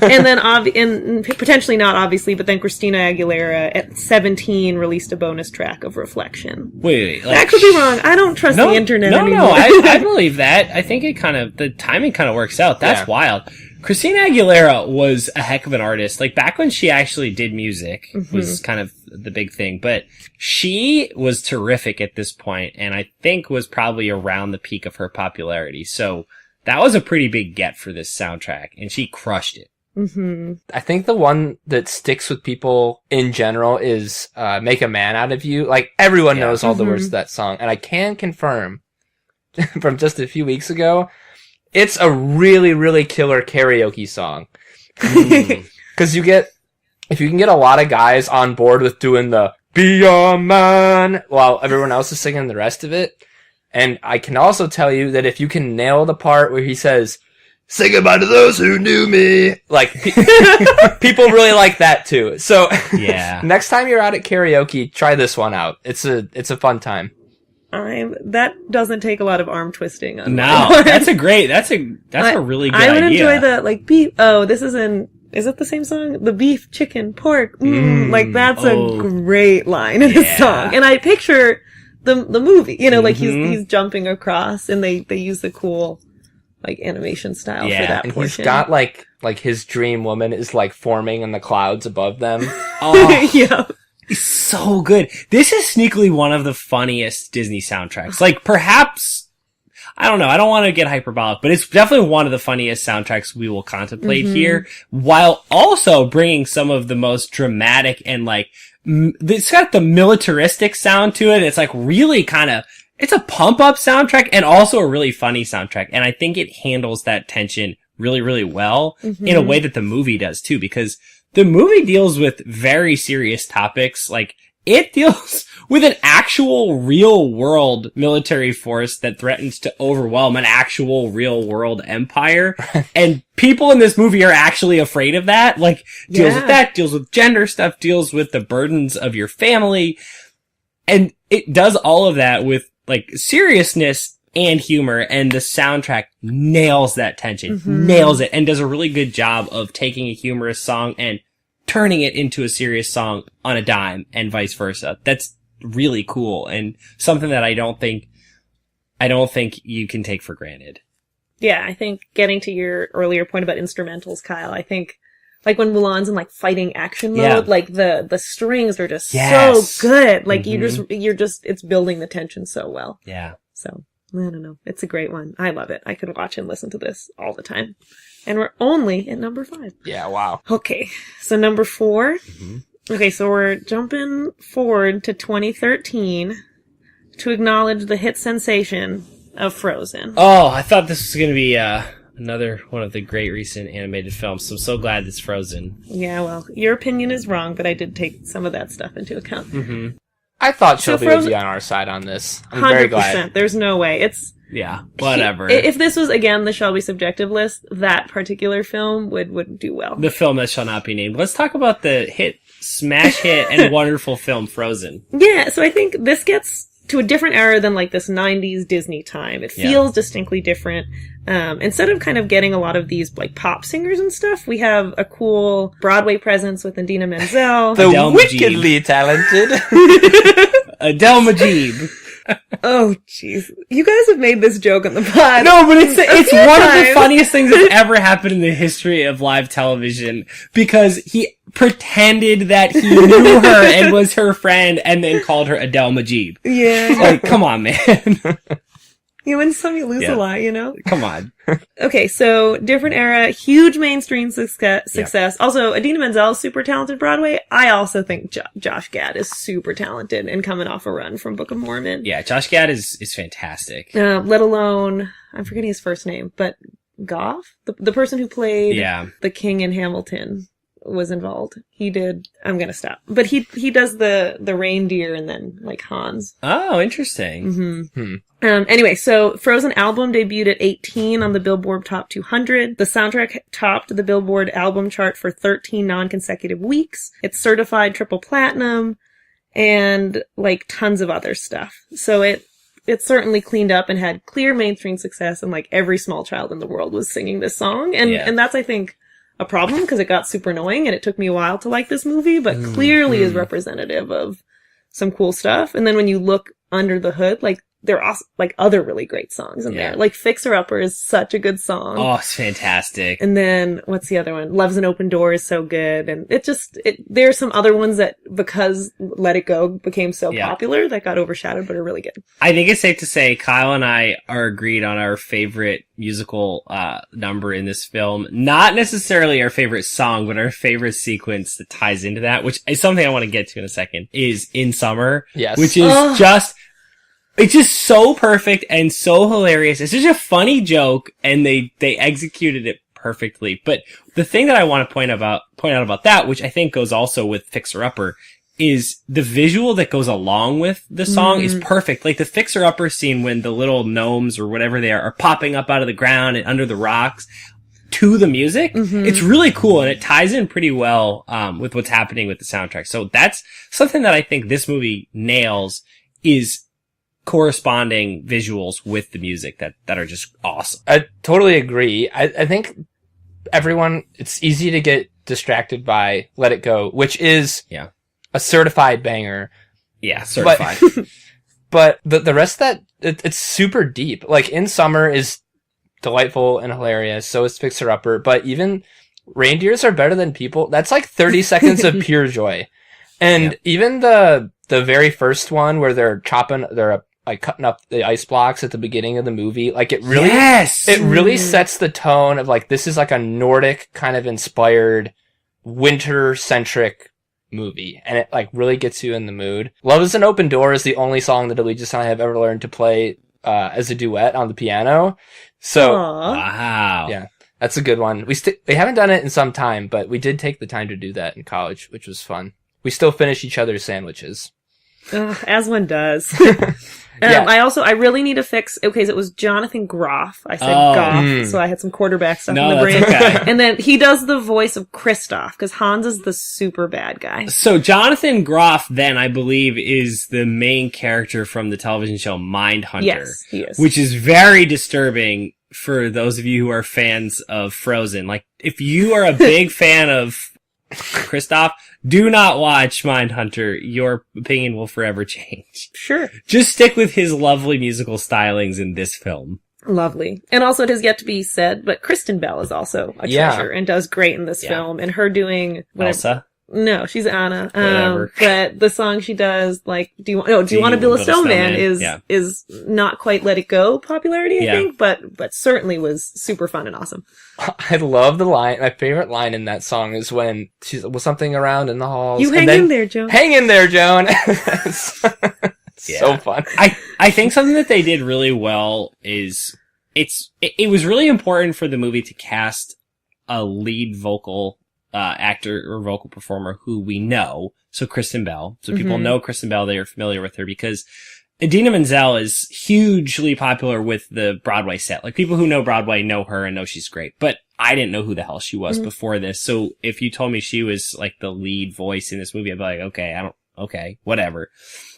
And then, and potentially not obviously, but then Christina Aguilera at 17 released a bonus track of Reflection. Wait. I could be wrong. I don't trust the internet anymore. No, I believe that. I think the timing kind of works out. That's wild. Christina Aguilera was a heck of an artist. Like, back when she actually did music was kind of the big thing. But she was terrific at this point, and I think was probably around the peak of her popularity. So that was a pretty big get for this soundtrack, and she crushed it. Mm-hmm. I think the one that sticks with people in general is Make a Man Out of You. Like, everyone knows all the words to that song, and I can confirm from just a few weeks ago, it's a really, really killer karaoke song. Because if you can get a lot of guys on board with doing the Be Your Man while everyone else is singing the rest of it. And I can also tell you that if you can nail the part where he says, "Say goodbye to those who knew me," like, people really like that too. So, next time you're out at karaoke, try this one out. It's a fun time. That doesn't take a lot of arm twisting. No, that's a really good idea. I would enjoy the, like, beef. Oh, is it the same song? The beef, chicken, pork. Like, that's a great line in the song. And I picture the movie, like he's jumping across and they use the cool, like, animation style for that and portion. He's got like his dream woman is like forming in the clouds above them. Yeah. So good. This is sneakily one of the funniest Disney soundtracks. Like, perhaps, I don't know, I don't want to get hyperbolic, but it's definitely one of the funniest soundtracks we will contemplate here, while also bringing some of the most dramatic and, like, it's got the militaristic sound to it. It's like really it's a pump up soundtrack and also a really funny soundtrack. And I think it handles that tension really, really well in a way that the movie does too, because the movie deals with very serious topics. Like, it deals with an actual real world military force that threatens to overwhelm an actual real world empire. And people in this movie are actually afraid of that. Like, deals with that, deals with gender stuff, deals with the burdens of your family. And it does all of that with, like, seriousness and humor, and the soundtrack nails that tension, nails it, and does a really good job of taking a humorous song and turning it into a serious song on a dime, and vice versa. That's really cool, and something that I don't think you can take for granted. Yeah, I think getting to your earlier point about instrumentals, Kyle, I think, like, when Mulan's in, like, fighting action mode, like, the strings are just so good. Like, you're just, it's building the tension so well. Yeah. So, I don't know. It's a great one. I love it. I could watch and listen to this all the time. And we're only at number 5. Yeah, wow. Okay, so number 4. Okay, so we're jumping forward to 2013 to acknowledge the hit sensation of Frozen. Oh, I thought this was going to be another one of the great recent animated films, so I'm so glad it's Frozen. Yeah, well, your opinion is wrong, but I did take some of that stuff into account. I thought Shelby would be on our side on this. I'm very glad. There's no way. Yeah, whatever. If this was, again, the Shelby subjective list, that particular film would do well. The film that shall not be named. Let's talk about the smash hit and wonderful film Frozen. Yeah, so I think this gets to a different era than like this 90s Disney time. It feels distinctly different. Instead of kind of getting a lot of these like pop singers and stuff, we have a cool Broadway presence with Idina Menzel. The Adele wickedly talented Adele Majib. Oh, jeez. You guys have made this joke on the pod. No, but it's one of the times. funniest things that's ever happened in the history of live television, because he pretended that he knew her and was her friend and then called her Adele Majib. Yeah. Like, come on, man. You win some, you lose a lot, you know? Come on. Okay, so different era, huge mainstream success. Also, Idina Menzel, super talented Broadway. I also think Josh Gad is super talented and coming off a run from Book of Mormon. Yeah, Josh Gad is fantastic. Let alone, I'm forgetting his first name, but Goff? The person who played the king in Hamilton was involved. He did, I'm gonna stop. But he does the reindeer and then, like, Hans. Oh, interesting. Mm-hmm. Anyway, so Frozen album debuted at 18 on the Billboard Top 200. The soundtrack topped the Billboard album chart for 13 non-consecutive weeks. It's certified triple platinum and like tons of other stuff. So it certainly cleaned up and had clear mainstream success, and like every small child in the world was singing this song. And that's, I think, a problem, because it got super annoying and it took me a while to like this movie, but clearly is representative of some cool stuff. And then when you look under the hood, like, there are also, like, other really great songs in there. Like, Fixer Upper is such a good song. Oh, it's fantastic. And then, what's the other one? Love's an Open Door is so good. And there are some other ones that, because Let It Go became so popular, that got overshadowed, but are really good. I think it's safe to say Kyle and I are agreed on our favorite musical number in this film. Not necessarily our favorite song, but our favorite sequence that ties into that, which is something I want to get to in a second, is In Summer. Yes. Which is it's just so perfect and so hilarious. It's just a funny joke, and they executed it perfectly. But the thing that I want to point out about that, which I think goes also with Fixer Upper, is the visual that goes along with the song is perfect. Like the Fixer Upper scene when the little gnomes or whatever they are popping up out of the ground and under the rocks to the music. It's really cool, and it ties in pretty well with what's happening with the soundtrack. So that's something that I think this movie nails, is corresponding visuals with the music that are just awesome. I totally agree. I think it's easy to get distracted by Let It Go, which is a certified banger. Yeah, certified. But the rest of that, it's super deep. Like, In Summer is delightful and hilarious, so is Fixer Upper, but even Reindeers Are Better Than People, that's like 30 seconds of pure joy. And even the very first one where they're cutting up the ice blocks at the beginning of the movie, like, it really sets the tone of, like, this is like a Nordic kind of inspired winter centric movie, and it like really gets you in the mood. Love is an Open Door is the only song that Allegiance and I have ever learned to play as a duet on the piano. So wow. Yeah, that's a good one. We haven't done it in some time, but we did take the time to do that in college, which was fun. We still finish each other's sandwiches. As one does. I really need to fix, so it was Jonathan Groff. I said Goff, so I had some quarterback stuff in the brain. Okay. And then he does the voice of Kristoff, because Hans is the super bad guy. So Jonathan Groff, then, I believe, is the main character from the television show Mindhunter. Yes, he is. Which is very disturbing for those of you who are fans of Frozen. Like, if you are a big fan of Kristoff, do not watch Mindhunter. Your opinion will forever change. Sure. Just stick with his lovely musical stylings in this film. Lovely. And also, it has yet to be said, but Kristen Bell is also a treasure and does great in this film. And her doing... Elsa? No, she's Anna. But the song she does, like, do you want to build a snowman is not quite Let It Go popularity, I think, but certainly was super fun and awesome. I love the line. My favorite line in that song is when she's something around in the halls. You hang in there, Joan. Hang in there, Joan. So fun. I think something that they did really well is it was really important for the movie to cast a lead vocal actor or vocal performer who we know. So Kristen Bell. So people know Kristen Bell. They are familiar with her because Idina Menzel is hugely popular with the Broadway set. Like, people who know Broadway know her and know she's great. But I didn't know who the hell she was before this. So if you told me she was, like, the lead voice in this movie, I'd be like, okay, whatever.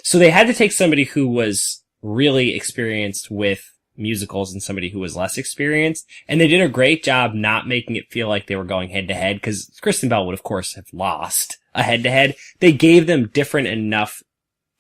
So they had to take somebody who was really experienced with musicals and somebody who was less experienced. And they did a great job not making it feel like they were going head to head, because Kristen Bell would, of course, have lost a head to head. They gave them different enough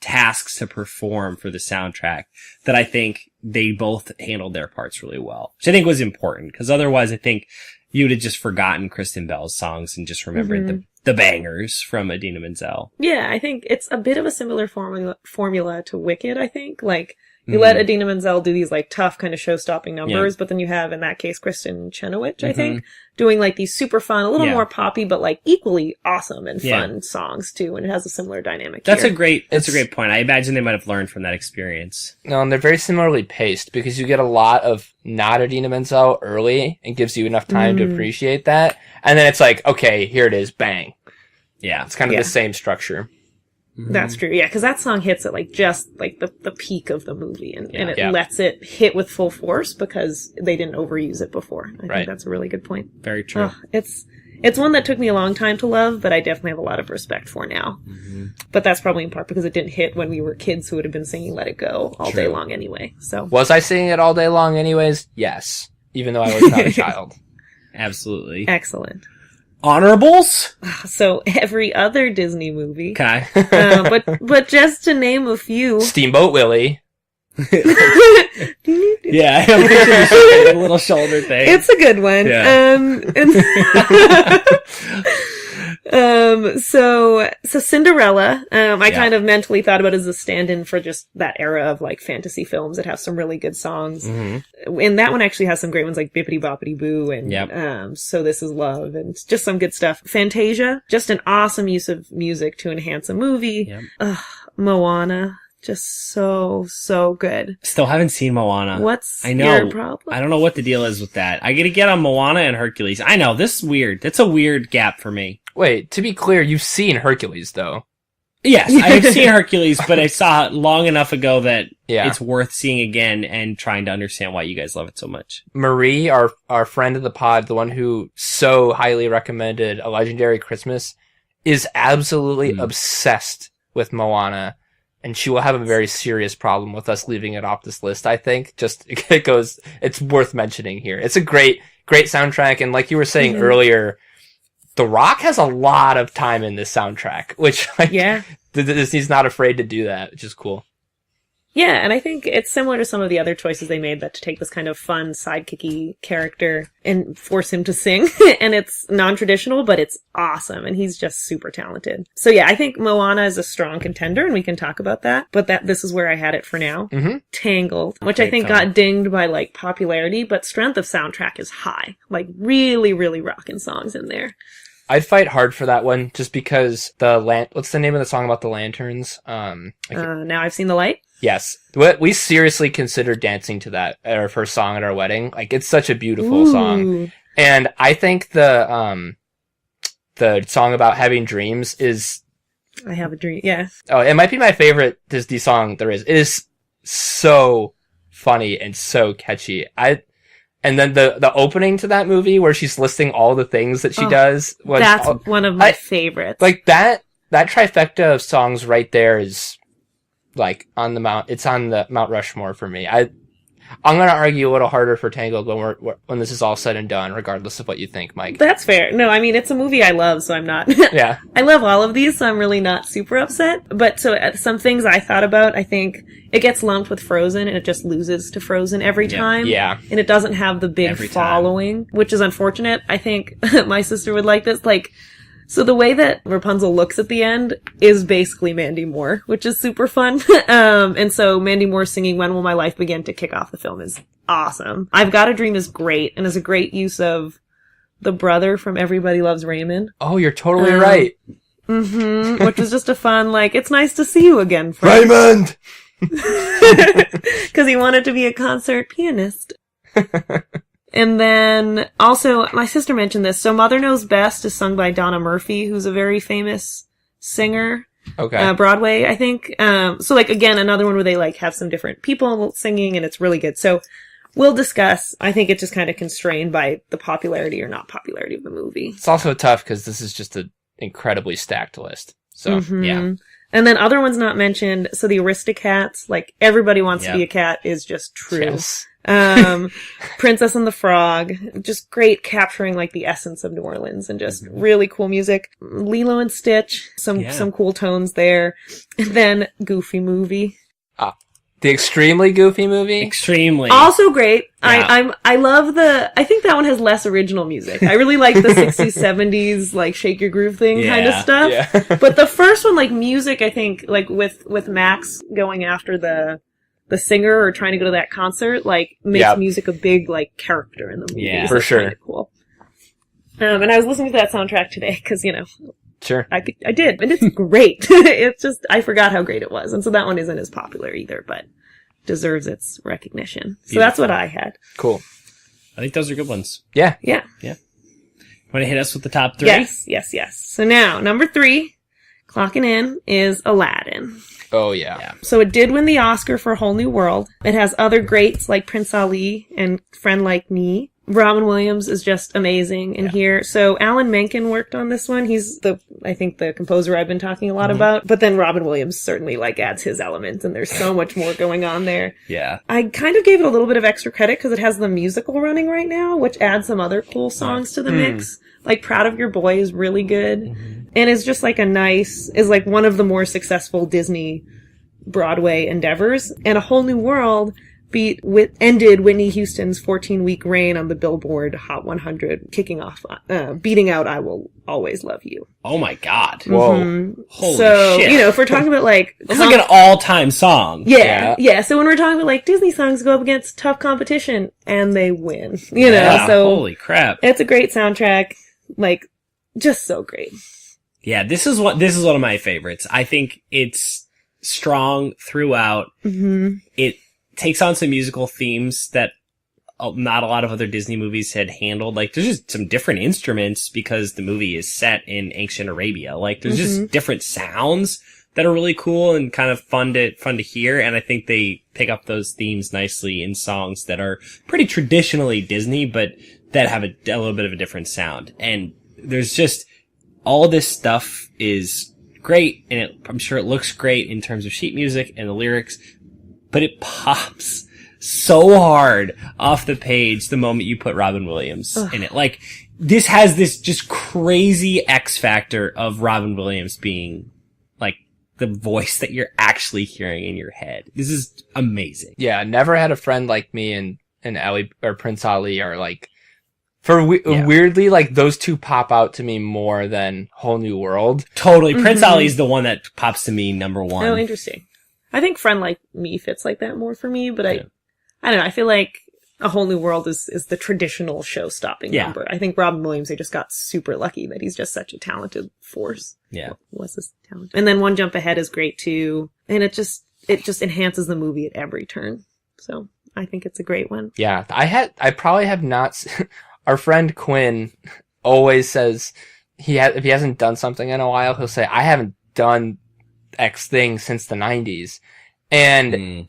tasks to perform for the soundtrack that I think they both handled their parts really well, which I think was important, because otherwise I think you would have just forgotten Kristen Bell's songs and just remembered the bangers from Idina Menzel. Yeah, I think it's a bit of a similar formula to Wicked, I think. Like, you let Idina Menzel do these, like, tough kind of show-stopping numbers, but then you have, in that case, Kristen Chenoweth, I think, doing, like, these super fun, a little more poppy, but, like, equally awesome and fun songs, too, and it has a similar dynamic That's here. a great point. I imagine they might have learned from that experience. No, and they're very similarly paced, because you get a lot of not Idina Menzel early, and gives you enough time to appreciate that, and then it's like, okay, here it is, bang. Yeah. It's kind of the same structure. That's true, yeah, because that song hits at, like, just, like, the peak of the movie, and it lets it hit with full force because they didn't overuse it before. I think that's a really good point. Very true. It's one that took me a long time to love, but I definitely have a lot of respect for now. But that's probably in part because it didn't hit when we were kids who would have been singing Let It Go all day long anyway, so. Was I singing it all day long anyways? Yes. Even though I was not a child. Absolutely. Excellent. Honorables? So every other Disney movie. Okay. but just to name a few. Steamboat Willie. Yeah, I'm picturing the little shoulder thing. It's a good one. Yeah. So Cinderella, I kind of mentally thought about it as a stand-in for just that era of, like, fantasy films that have some really good songs. And that one actually has some great ones like Bippity Boppity Boo and So This Is Love, and just some good stuff. Fantasia, just an awesome use of music to enhance a movie. Moana, just so good. Still haven't seen Moana. What's your problem? I don't know what the deal is with that. I gotta get on Moana and Hercules. I know, this is weird. That's a weird gap for me. Wait, to be clear, you've seen Hercules, though. Yes, I've seen Hercules, but I saw it long enough ago that it's worth seeing again and trying to understand why you guys love it so much. Marie, our friend of the pod, the one who so highly recommended A Legendary Christmas, is absolutely obsessed with Moana. And she will have a very serious problem with us leaving it off this list, I think. Just, it's worth mentioning here. It's a great soundtrack. And like you were saying earlier, The Rock has a lot of time in this soundtrack, which, Disney's not afraid to do that, which is cool. Yeah, and I think it's similar to some of the other choices they made, that to take this kind of fun, sidekicky character and force him to sing. And it's non-traditional, but it's awesome, and he's just super talented. So yeah, I think Moana is a strong contender, and we can talk about that, but this is where I had it for now. Tangled, which I think got dinged by, like, popularity, but strength of soundtrack is high. Like, really, really rockin' songs in there. I'd fight hard for that one, just because what's the name of the song about the lanterns? Now I've Seen the Light? Yes. We seriously considered dancing to that at our first song at our wedding. Like, it's such a beautiful song. And I think the song about having dreams is... I Have a Dream, yeah. Oh, it might be my favorite Disney song there is. It is so funny and so catchy. And then the opening to that movie where she's listing all the things that she does. That's one of my favorites. Like, that trifecta of songs right there is... like, it's on the Mount Rushmore for me. I'm gonna argue a little harder for Tangled when this is all said and done, regardless of what you think, Mike. That's fair. No, I mean, it's a movie I love, so I'm not... Yeah. I love all of these, so I'm really not super upset. But so some things I thought about, I think it gets lumped with Frozen, and it just loses to Frozen every time. Yeah. And it doesn't have the big following, which is unfortunate. I think my sister would like this. Like, so the way that Rapunzel looks at the end is basically Mandy Moore, which is super fun. And so Mandy Moore singing When Will My Life Begin to kick off the film is awesome. I've Got a Dream is great, and is a great use of the brother from Everybody Loves Raymond. Oh, you're totally right. Which was just a fun, like, it's nice to see you again, friend. Raymond! Because he wanted to be a concert pianist. And then, also, my sister mentioned this, so Mother Knows Best is sung by Donna Murphy, who's a very famous singer. Okay. Broadway, I think. So like, again, another one where they like have some different people singing and it's really good. So we'll discuss. I think it's just kind of constrained by the popularity or not popularity of the movie. It's also tough because this is just an incredibly stacked list. So, yeah. And then other ones not mentioned. So the Aristocats, like everybody wants to be a cat is just true. Yes. Princess and the Frog, just great capturing like the essence of New Orleans and just really cool music. Lilo and Stitch, some cool tones there. And then Goofy Movie. The Extremely Goofy Movie? Extremely. Also great. Yeah. I love I think that one has less original music. I really like the 60s, 70s, like Shake Your Groove thing kind of stuff. Yeah. But the first one, like music, I think, like with Max going after the singer or trying to go to that concert, like makes music a big, like, character in the movie. Yeah, so for sure. Kind of cool. And I was listening to that soundtrack today because, Sure. I did, and it's great. It's just, I forgot how great it was. And so that one isn't as popular either, but deserves its recognition. So that's what I had. Cool. I think those are good ones. Yeah. Yeah. Want to hit us with the top 3? Yes. So now, number 3, clocking in, is Aladdin. Oh, yeah. So it did win the Oscar for Whole New World. It has other greats like Prince Ali and Friend Like Me. Robin Williams is just amazing in here. So Alan Menken worked on this one. He's I think the composer I've been talking a lot about. But then Robin Williams certainly like adds his element, and there's so much more going on there. Yeah. I kind of gave it a little bit of extra credit because it has the musical running right now, which adds some other cool songs to the mix. Like Proud of Your Boy is really good. And is just like is like one of the more successful Disney Broadway endeavors. And A Whole New World ended Whitney Houston's 14-week reign on the Billboard Hot 100, kicking off, beating out I Will Always Love You. Oh my god. Whoa. Holy so, shit. if we're talking about like... It's like an all-time song. Yeah. So when we're talking about like Disney songs go up against tough competition, and they win. So... Holy crap. It's a great soundtrack. Like, just so great. Yeah, this is one of my favorites. I think it's strong throughout. It takes on some musical themes that not a lot of other Disney movies had handled. Like, there's just some different instruments because the movie is set in ancient Arabia. Like, there's just different sounds that are really cool and kind of fun to hear. And I think they pick up those themes nicely in songs that are pretty traditionally Disney, but that have a little bit of a different sound. And there's just all this stuff is great, and I'm sure it looks great in terms of sheet music and the lyrics, but it pops so hard off the page the moment you put Robin Williams in it. Like, this has this just crazy X factor of Robin Williams being, like, the voice that you're actually hearing in your head. This is amazing. Yeah, Never Had a Friend Like Me and Ali, or Prince Ali are, like, weirdly, like, those two pop out to me more than Whole New World. Totally. Prince Ali is the one that pops to me number 1. Oh, interesting. I think Friend Like Me fits like that more for me, but I don't know. I feel like A Whole New World is the traditional show-stopping number. I think Robin Williams, they just got super lucky that he's just such a talented force. Yeah. Was this talent? And then One Jump Ahead is great too, and it just enhances the movie at every turn. So I think it's a great one. Yeah, I probably have not. Our friend Quinn always says if he hasn't done something in a while, he'll say, I haven't done X thing since the 90s. And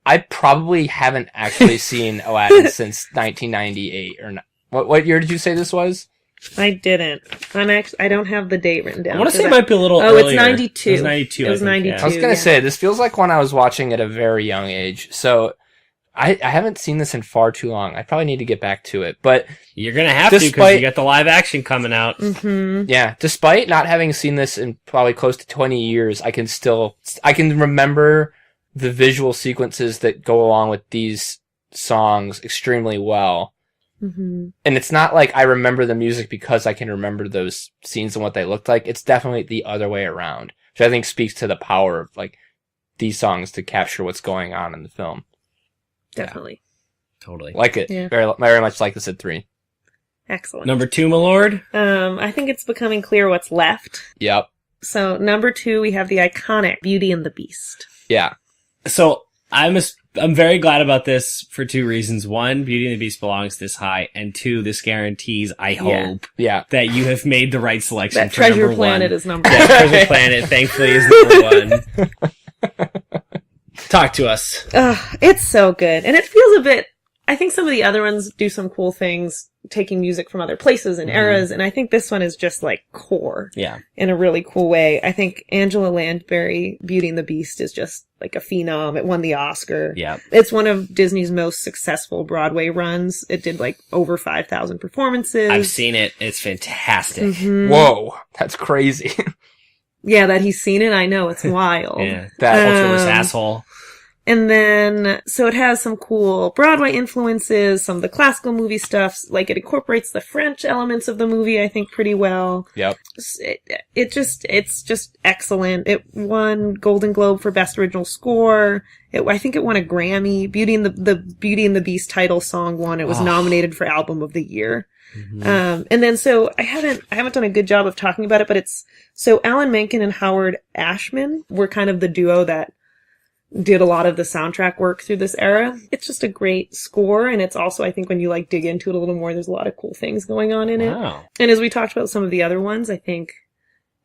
I probably haven't actually seen Aladdin since 1998 or not. What year did you say this was? I didn't. I don't have the date written down. I want to say it might be a little earlier. It's 92. It was 92. It was 92. I was going to say, this feels like one I was watching at a very young age. So I haven't seen this in far too long. I probably need to get back to it. But you're going to have to because you got the live action coming out. Yeah. Despite not having seen this in probably close to 20 years, I can remember the visual sequences that go along with these songs extremely well. And it's not like I remember the music because I can remember those scenes and what they looked like. It's definitely the other way around, which I think speaks to the power of like these songs to capture what's going on in the film. Definitely. Yeah. Totally. Like it. Yeah. Very, very much like this at 3. Excellent. Number 2, my lord? I think it's becoming clear what's left. Yep. So number 2, we have the iconic Beauty and the Beast. Yeah. So I'm I'm very glad about this for two reasons. One, Beauty and the Beast belongs this high, and two, this guarantees, I hope, that you have made the right selection That for number Treasure Planet one. is number one. Yeah, Treasure Planet, thankfully, is number one. Talk to us. It's so good. And it feels a bit, I think some of the other ones do some cool things, taking music from other places and eras, and I think this one is just like core. Yeah. In a really cool way. I think Angela Lansbury, Beauty and the Beast, is just like a phenom. It won the Oscar. Yeah. It's one of Disney's most successful Broadway runs. It did like over 5,000 performances. I've seen it. It's fantastic. Mhm. Whoa, that's crazy. Yeah, that he's seen it. I know. It's wild. Yeah. That Ultra asshole. And then, so it has some cool Broadway influences, some of the classical movie stuff. Like, it incorporates the French elements of the movie, I think, pretty well. Yep. It's just excellent. It won Golden Globe for Best Original Score. I think it won a Grammy. the Beauty and the Beast title song won. It was nominated for Album of the Year. Mm-hmm. And then, so I haven't done a good job of talking about it, but so Alan Menken and Howard Ashman were kind of the duo that did a lot of the soundtrack work through this era. It's just a great score, and it's also, I think, when you like dig into it a little more, there's a lot of cool things going on in it. And as we talked about some of the other ones, I think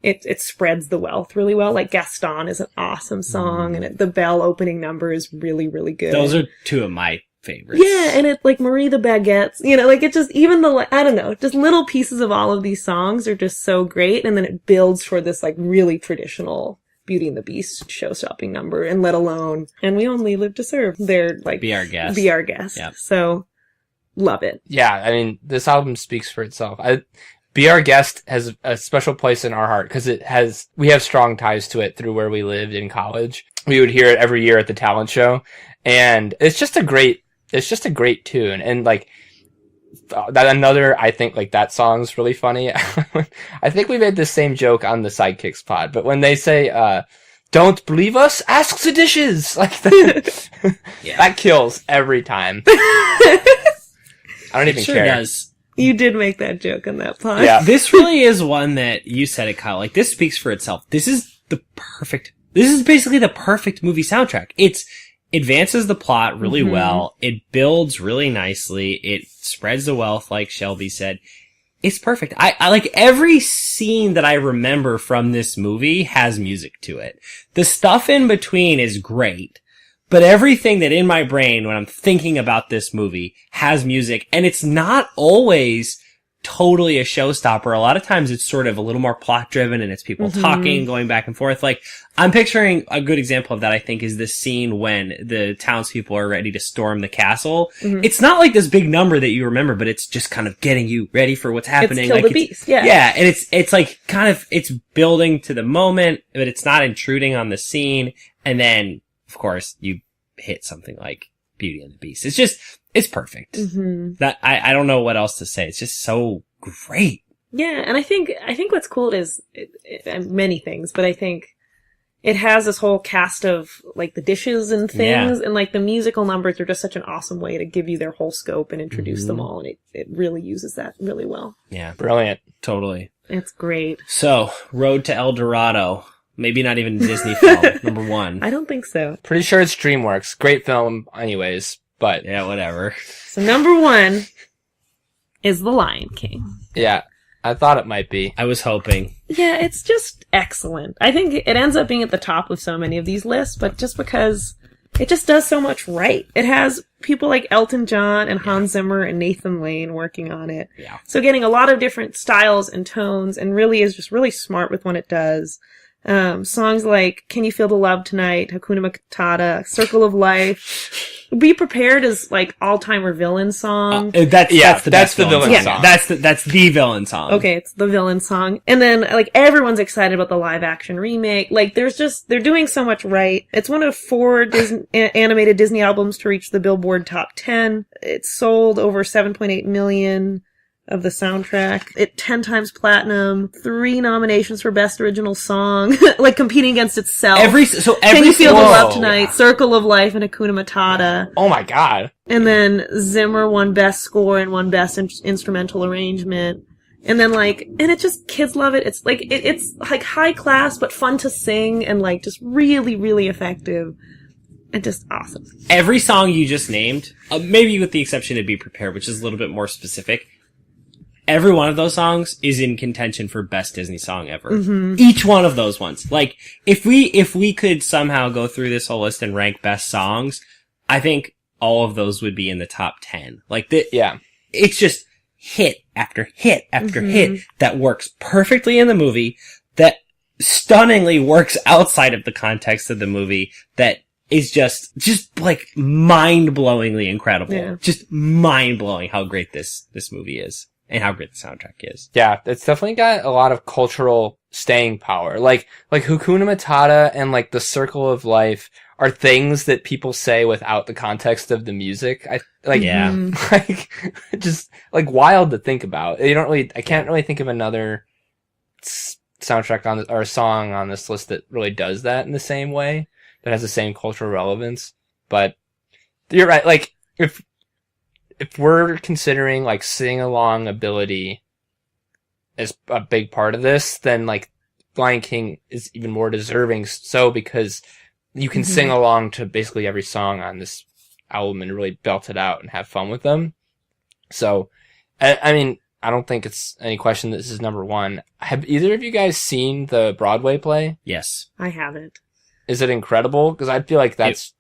it spreads the wealth really well. Like Gaston is an awesome song, and the Belle opening number is really, really good. Those are two of my favorites. Yeah, and it, like, Marie the Baguettes, like, it just, even I don't know, just little pieces of all of these songs are just so great, and then it builds for this, like, really traditional Beauty and the Beast show-stopping number, and let alone, and we only live to serve. They're, like, Be Our Guest. Be Our Guest. Yep. So, love it. Yeah, I mean, this album speaks for itself. Be Our Guest has a special place in our heart because we have strong ties to it through where we lived in college. We would hear it every year at the talent show, and it's just a great tune. And like, I think like that song's really funny. I think we made the same joke on the Sidekicks pod, but when they say, don't believe us, ask the dishes, like that, that kills every time. I don't even care. Does. You did make that joke on that pod. Yeah. This really is one that you said it, Kyle. Like, this speaks for itself. This is basically the perfect movie soundtrack. It advances the plot really well. It builds really nicely. It spreads the wealth, like Shelby said. It's perfect. I like every scene that I remember from this movie has music to it. The stuff in between is great, but everything that in my brain when I'm thinking about this movie has music, and it's not always totally a showstopper. A lot of times it's sort of a little more plot driven, and it's people talking, going back and forth. Like, I'm picturing a good example of that, I think, is this scene when the townspeople are ready to storm the castle. It's not like this big number that you remember, but it's just kind of getting you ready for what's happening. It's Kill like, the Beast, yeah. Yeah, and it's like kind of, it's building to the moment, but it's not intruding on the scene. And then, of course, you hit something like Beauty and the Beast. It's perfect. That I don't know what else to say. It's just so great. Yeah, and I think what's cool is many things, but I think it has this whole cast of like the dishes and things, and like the musical numbers are just such an awesome way to give you their whole scope and introduce them all, and it really uses that really well. Yeah, Brilliant. totally. It's great. So, Road to El Dorado. Maybe not even a Disney film. Number one. I don't think so. Pretty sure it's DreamWorks. Great film, anyways. But Yeah, whatever. So number one is The Lion King. yeah, I thought it might be. I was hoping. Yeah, it's just excellent. I think it ends up being at the top of so many of these lists, but just because it just does so much right. It has people like Elton John and Hans Zimmer and Nathan Lane working on it. Yeah. So getting a lot of different styles and tones, and really is just really smart with what it does. Songs like Can You Feel the Love Tonight, Hakuna Matata, Circle of Life. Be Prepared is like all-timer villain song. That's the best villain Yeah. song. That's the villain song. Okay, it's the villain song. And then, like, everyone's excited about the live-action remake. Like, they're doing so much right. It's one of 4 animated Disney albums to reach the Billboard Top 10. It sold over 7.8 million of the soundtrack. It 10 times platinum, 3 nominations for Best Original Song, like competing against itself. Can You Feel the Whoa. Love Tonight, Circle of Life, and Hakuna Matata. Oh my god. And then Zimmer won Best Score and won Best Instrumental Arrangement. And then and it just, kids love it. It's like, it's like high class, but fun to sing and like just really, really effective. just awesome. Every song you just named, maybe with the exception of Be Prepared, which is a little bit more specific, every one of those songs is in contention for best Disney song ever. Mm-hmm. Each one of those ones. Like, if we could somehow go through this whole list and rank best songs, I think all of those would be in the top 10. Like, it's just hit after hit after hit that works perfectly in the movie, that stunningly works outside of the context of the movie, that is just like mind-blowingly incredible. Yeah. Just mind-blowing how great this movie is and how great the soundtrack is. Yeah, it's definitely got a lot of cultural staying power. Like Hakuna Matata and like The Circle of Life are things that people say without the context of the music. Like just like wild to think about. I can't really think of another soundtrack on or song on this list that really does that in the same way, that has the same cultural relevance. But you're right. Like if we're considering like sing along ability as a big part of this, then like Lion King is even more deserving. So because you can sing along to basically every song on this album and really belt it out and have fun with them. So, I mean, I don't think it's any question that this is number one. Have either of you guys seen the Broadway play? Yes. I haven't. Is it incredible? Because I feel like that's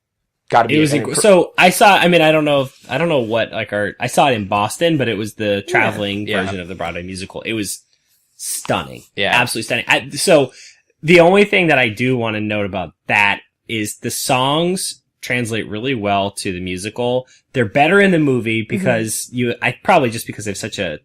got to be. It was so I saw. I mean, I don't know what like I saw it in Boston, but it was the traveling version of the Broadway musical. It was stunning. Yeah, absolutely stunning. So the only thing that I do want to note about that is the songs translate really well to the musical. They're better in the movie because probably just because they have such a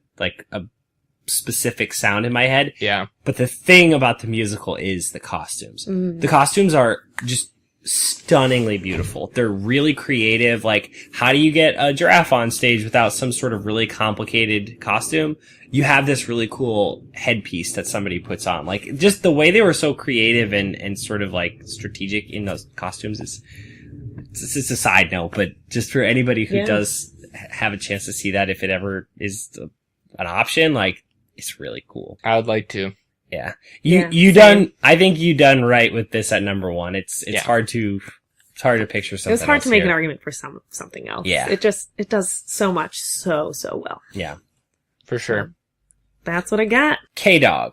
specific sound in my head. Yeah. But the thing about the musical is the costumes. The costumes are just stunningly beautiful. They're really creative. Like, how do you get a giraffe on stage without some sort of really complicated costume? You have this really cool headpiece that somebody puts on. Like, just the way they were so creative and sort of like strategic in those costumes is, it's a side note, but just for anybody who does have a chance to see that, if it ever is an option, like, it's really cool. I would like to. Yeah. I think you done right with this at number one. It's hard to picture something. It was hard else to make here. an argument for something else. Yeah. It does so much so well. Yeah. For sure. That's what I got. K-Dog.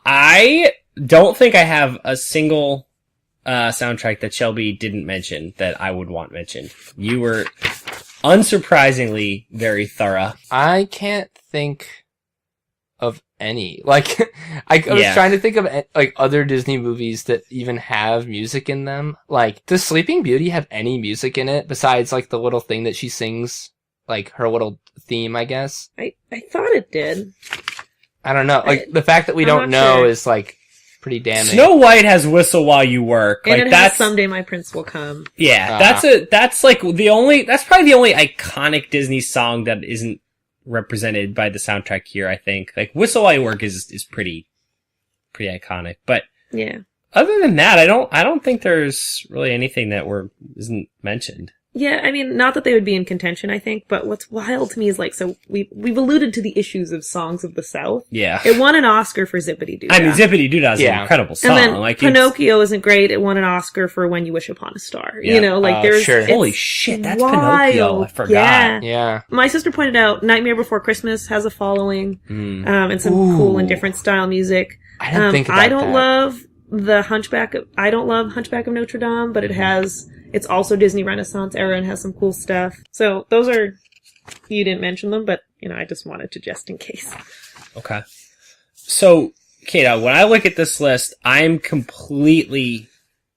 I don't think I have a single soundtrack that Shelby didn't mention that I would want mentioned. You were unsurprisingly very thorough. I can't think of any. Like, I was trying to think of like other Disney movies that even have music in them. Like, does Sleeping Beauty have any music in it besides like the little thing that she sings, like her little theme, I guess? I thought it did. I don't know. Like, the fact that we don't know is like pretty damning. Snow White has Whistle While You Work. And like, it has Someday My Prince Will Come. Yeah, that's probably the only iconic Disney song that isn't represented by the soundtrack here, I think. Like, Whistle While You Work is pretty iconic. But yeah. Other than that, I don't think there's really anything that isn't mentioned. Yeah, I mean, not that they would be in contention, I think, but what's wild to me is, like, so we've alluded to the issues of Songs of the South. Yeah. It won an Oscar for Zippity Doo Dah. I mean, Zippity Doo Dah is an incredible song. And then Pinocchio isn't great. It won an Oscar for When You Wish Upon a Star. Yeah. You know, like, there's... Sure. Holy shit, that's wild. Pinocchio. I forgot. Yeah. My sister pointed out Nightmare Before Christmas has a following, and some cool and different style music. I didn't think about I don't that. love Hunchback of Notre Dame, but it has... It's also Disney Renaissance era and has some cool stuff. So those are, you didn't mention them, but, you know, I just wanted to just in case. Okay. So, Kata, when I look at this list, I'm completely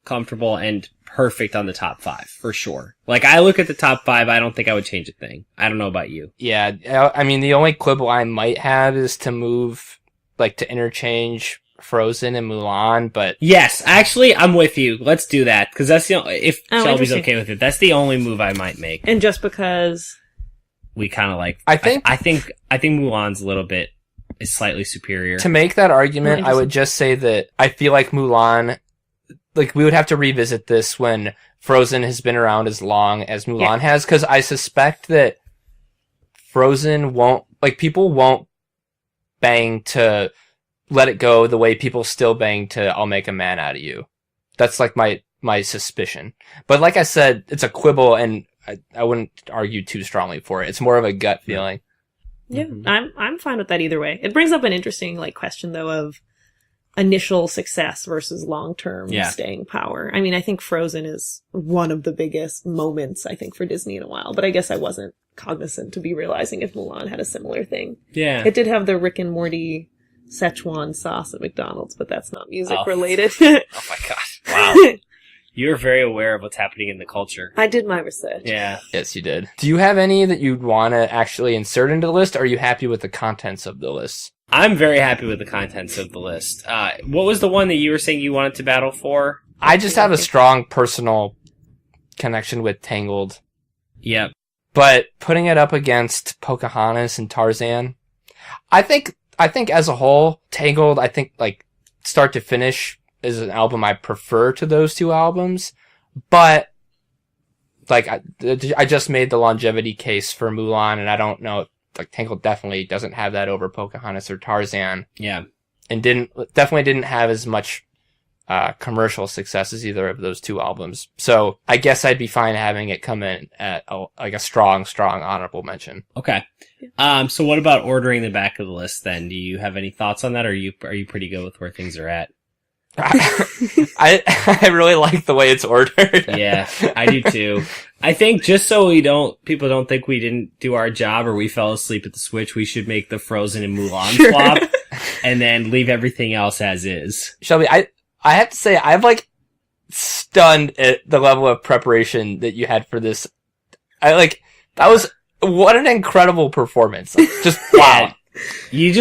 comfortable and perfect on the top 5, for sure. Like, I look at the top 5, I don't think I would change a thing. I don't know about you. Yeah, I mean, the only quibble I might have is to move, like, to interchange Frozen and Mulan, but... Yes, actually, I'm with you. Let's do that, because that's if Shelby's okay with it, that's the only move I might make. And just because... We kind of like... I think Mulan's a little bit... is slightly superior. To make that argument, I would just say that I feel like Mulan... Like, we would have to revisit this when Frozen has been around as long as Mulan has, because I suspect that Frozen won't... Like, people won't bang to... Let It Go the way people still bang to I'll Make a Man Out of You. That's like my my suspicion. But like I said, it's a quibble, and I wouldn't argue too strongly for it. It's more of a gut feeling. Yeah, I'm fine with that either way. It brings up an interesting question though of initial success versus long-term staying power. I mean, I think Frozen is one of the biggest moments, I think, for Disney in a while, but I guess I wasn't cognizant to be realizing if Mulan had a similar thing. Yeah. It did have the Rick and Morty Szechuan sauce at McDonald's, but that's not music related. Oh my gosh. Wow. You're very aware of what's happening in the culture. I did my research. Yeah. Yes, you did. Do you have any that you'd want to actually insert into the list, or are you happy with the contents of the list? I'm very happy with the contents of the list. What was the one that you were saying you wanted to battle for? I just have a strong personal connection with Tangled. Yep. But putting it up against Pocahontas and Tarzan, I think as a whole, Tangled, I think, like, start to finish is an album I prefer to those two albums. But, like, I just made the longevity case for Mulan, and I don't know, like, Tangled definitely doesn't have that over Pocahontas or Tarzan. Yeah. And definitely didn't have as much commercial success as either of those two albums. So I guess I'd be fine having it come in at a strong honorable mention. Okay. So what about ordering the back of the list then? Do you have any thoughts on that, or are you pretty good with where things are at? I really like the way it's ordered. Yeah, I do too. I think just so people don't think we didn't do our job or we fell asleep at the switch, we should make the Frozen and Mulan swap and then leave everything else as is. Shelby, I have to say, I'm like stunned at the level of preparation that you had for this. What an incredible performance. Like, just wow. You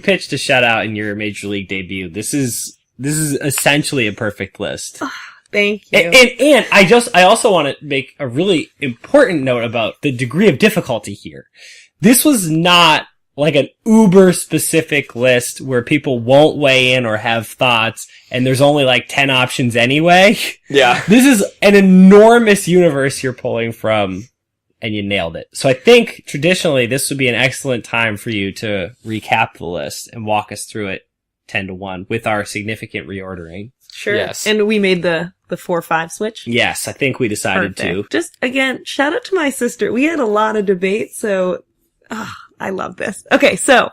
pitched a shutout in your Major League debut. This is essentially a perfect list. Thank you. And I also want to make a really important note about the degree of difficulty here. This was not like an uber specific list where people won't weigh in or have thoughts and there's only like 10 options anyway. Yeah. This is an enormous universe you're pulling from and you nailed it. So I think traditionally this would be an excellent time for you to recap the list and walk us through it 10-1 with our significant reordering. Sure. Yes. And we made the 4-5 switch. Yes, I think we decided to. Just again, shout out to my sister. We had a lot of debate, so I love this. Okay, so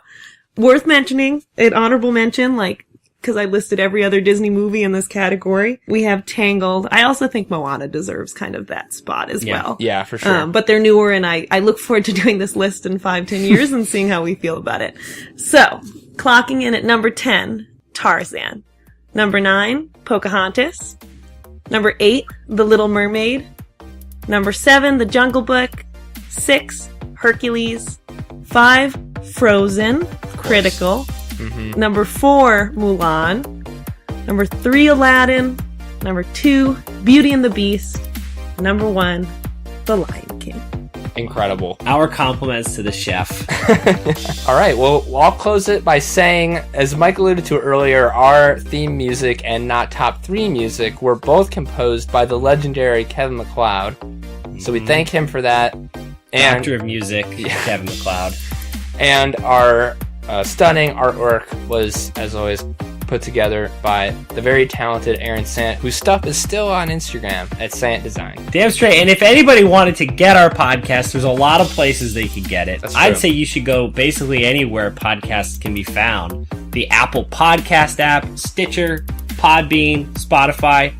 worth mentioning, an honorable mention, like, because I listed every other Disney movie in this category. We have Tangled. I also think Moana deserves kind of that spot as well. Yeah, for sure. But they're newer, and I look forward to doing this list in 5-10 years and seeing how we feel about it. So, clocking in at number 10, Tarzan. Number 9, Pocahontas. Number 8, The Little Mermaid. Number 7, The Jungle Book. 6, Hercules. 5, Frozen. Critical. Mm-hmm. Number 4, Mulan. Number 3, Aladdin. Number 2, Beauty and the Beast. Number 1, The Lion King. Incredible. Our compliments to the chef. All right, well, I'll close it by saying, as Mike alluded to earlier, our theme music and not top 3 music were both composed by the legendary Kevin MacLeod. So we thank him for that. And Doctor of Music, Kevin MacLeod. And our stunning artwork was, as always, put together by the very talented Aaron Sant, whose stuff is still on Instagram at Sant Design. Damn straight. And if anybody wanted to get our podcast, there's a lot of places they could get it. I'd say you should go basically anywhere podcasts can be found. The Apple Podcast app, Stitcher, Podbean, Spotify,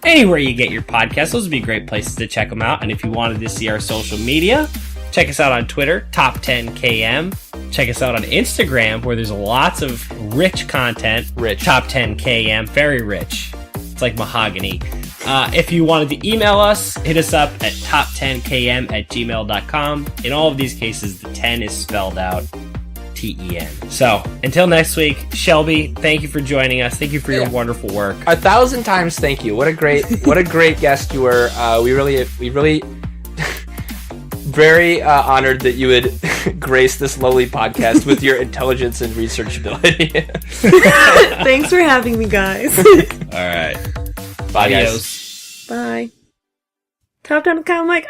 anywhere you get your podcasts. Those would be great places to check them out. And if you wanted to see our social media, check us out on Twitter, Top10KM. Check us out on Instagram, where there's lots of rich content. Top10KM, very rich. It's like mahogany. If you wanted to email us, hit us up at top10km@gmail.com. In all of these cases, the 10 is spelled out TEN. So, until next week, Shelby, thank you for joining us. Thank you for your wonderful work. 1,000 times thank you. What a great guest you were. We really very honored that you would grace this lowly podcast with your intelligence and research ability. Thanks for having me, guys. All right. Bye, Adios. guys. Bye. Top down, kind of like,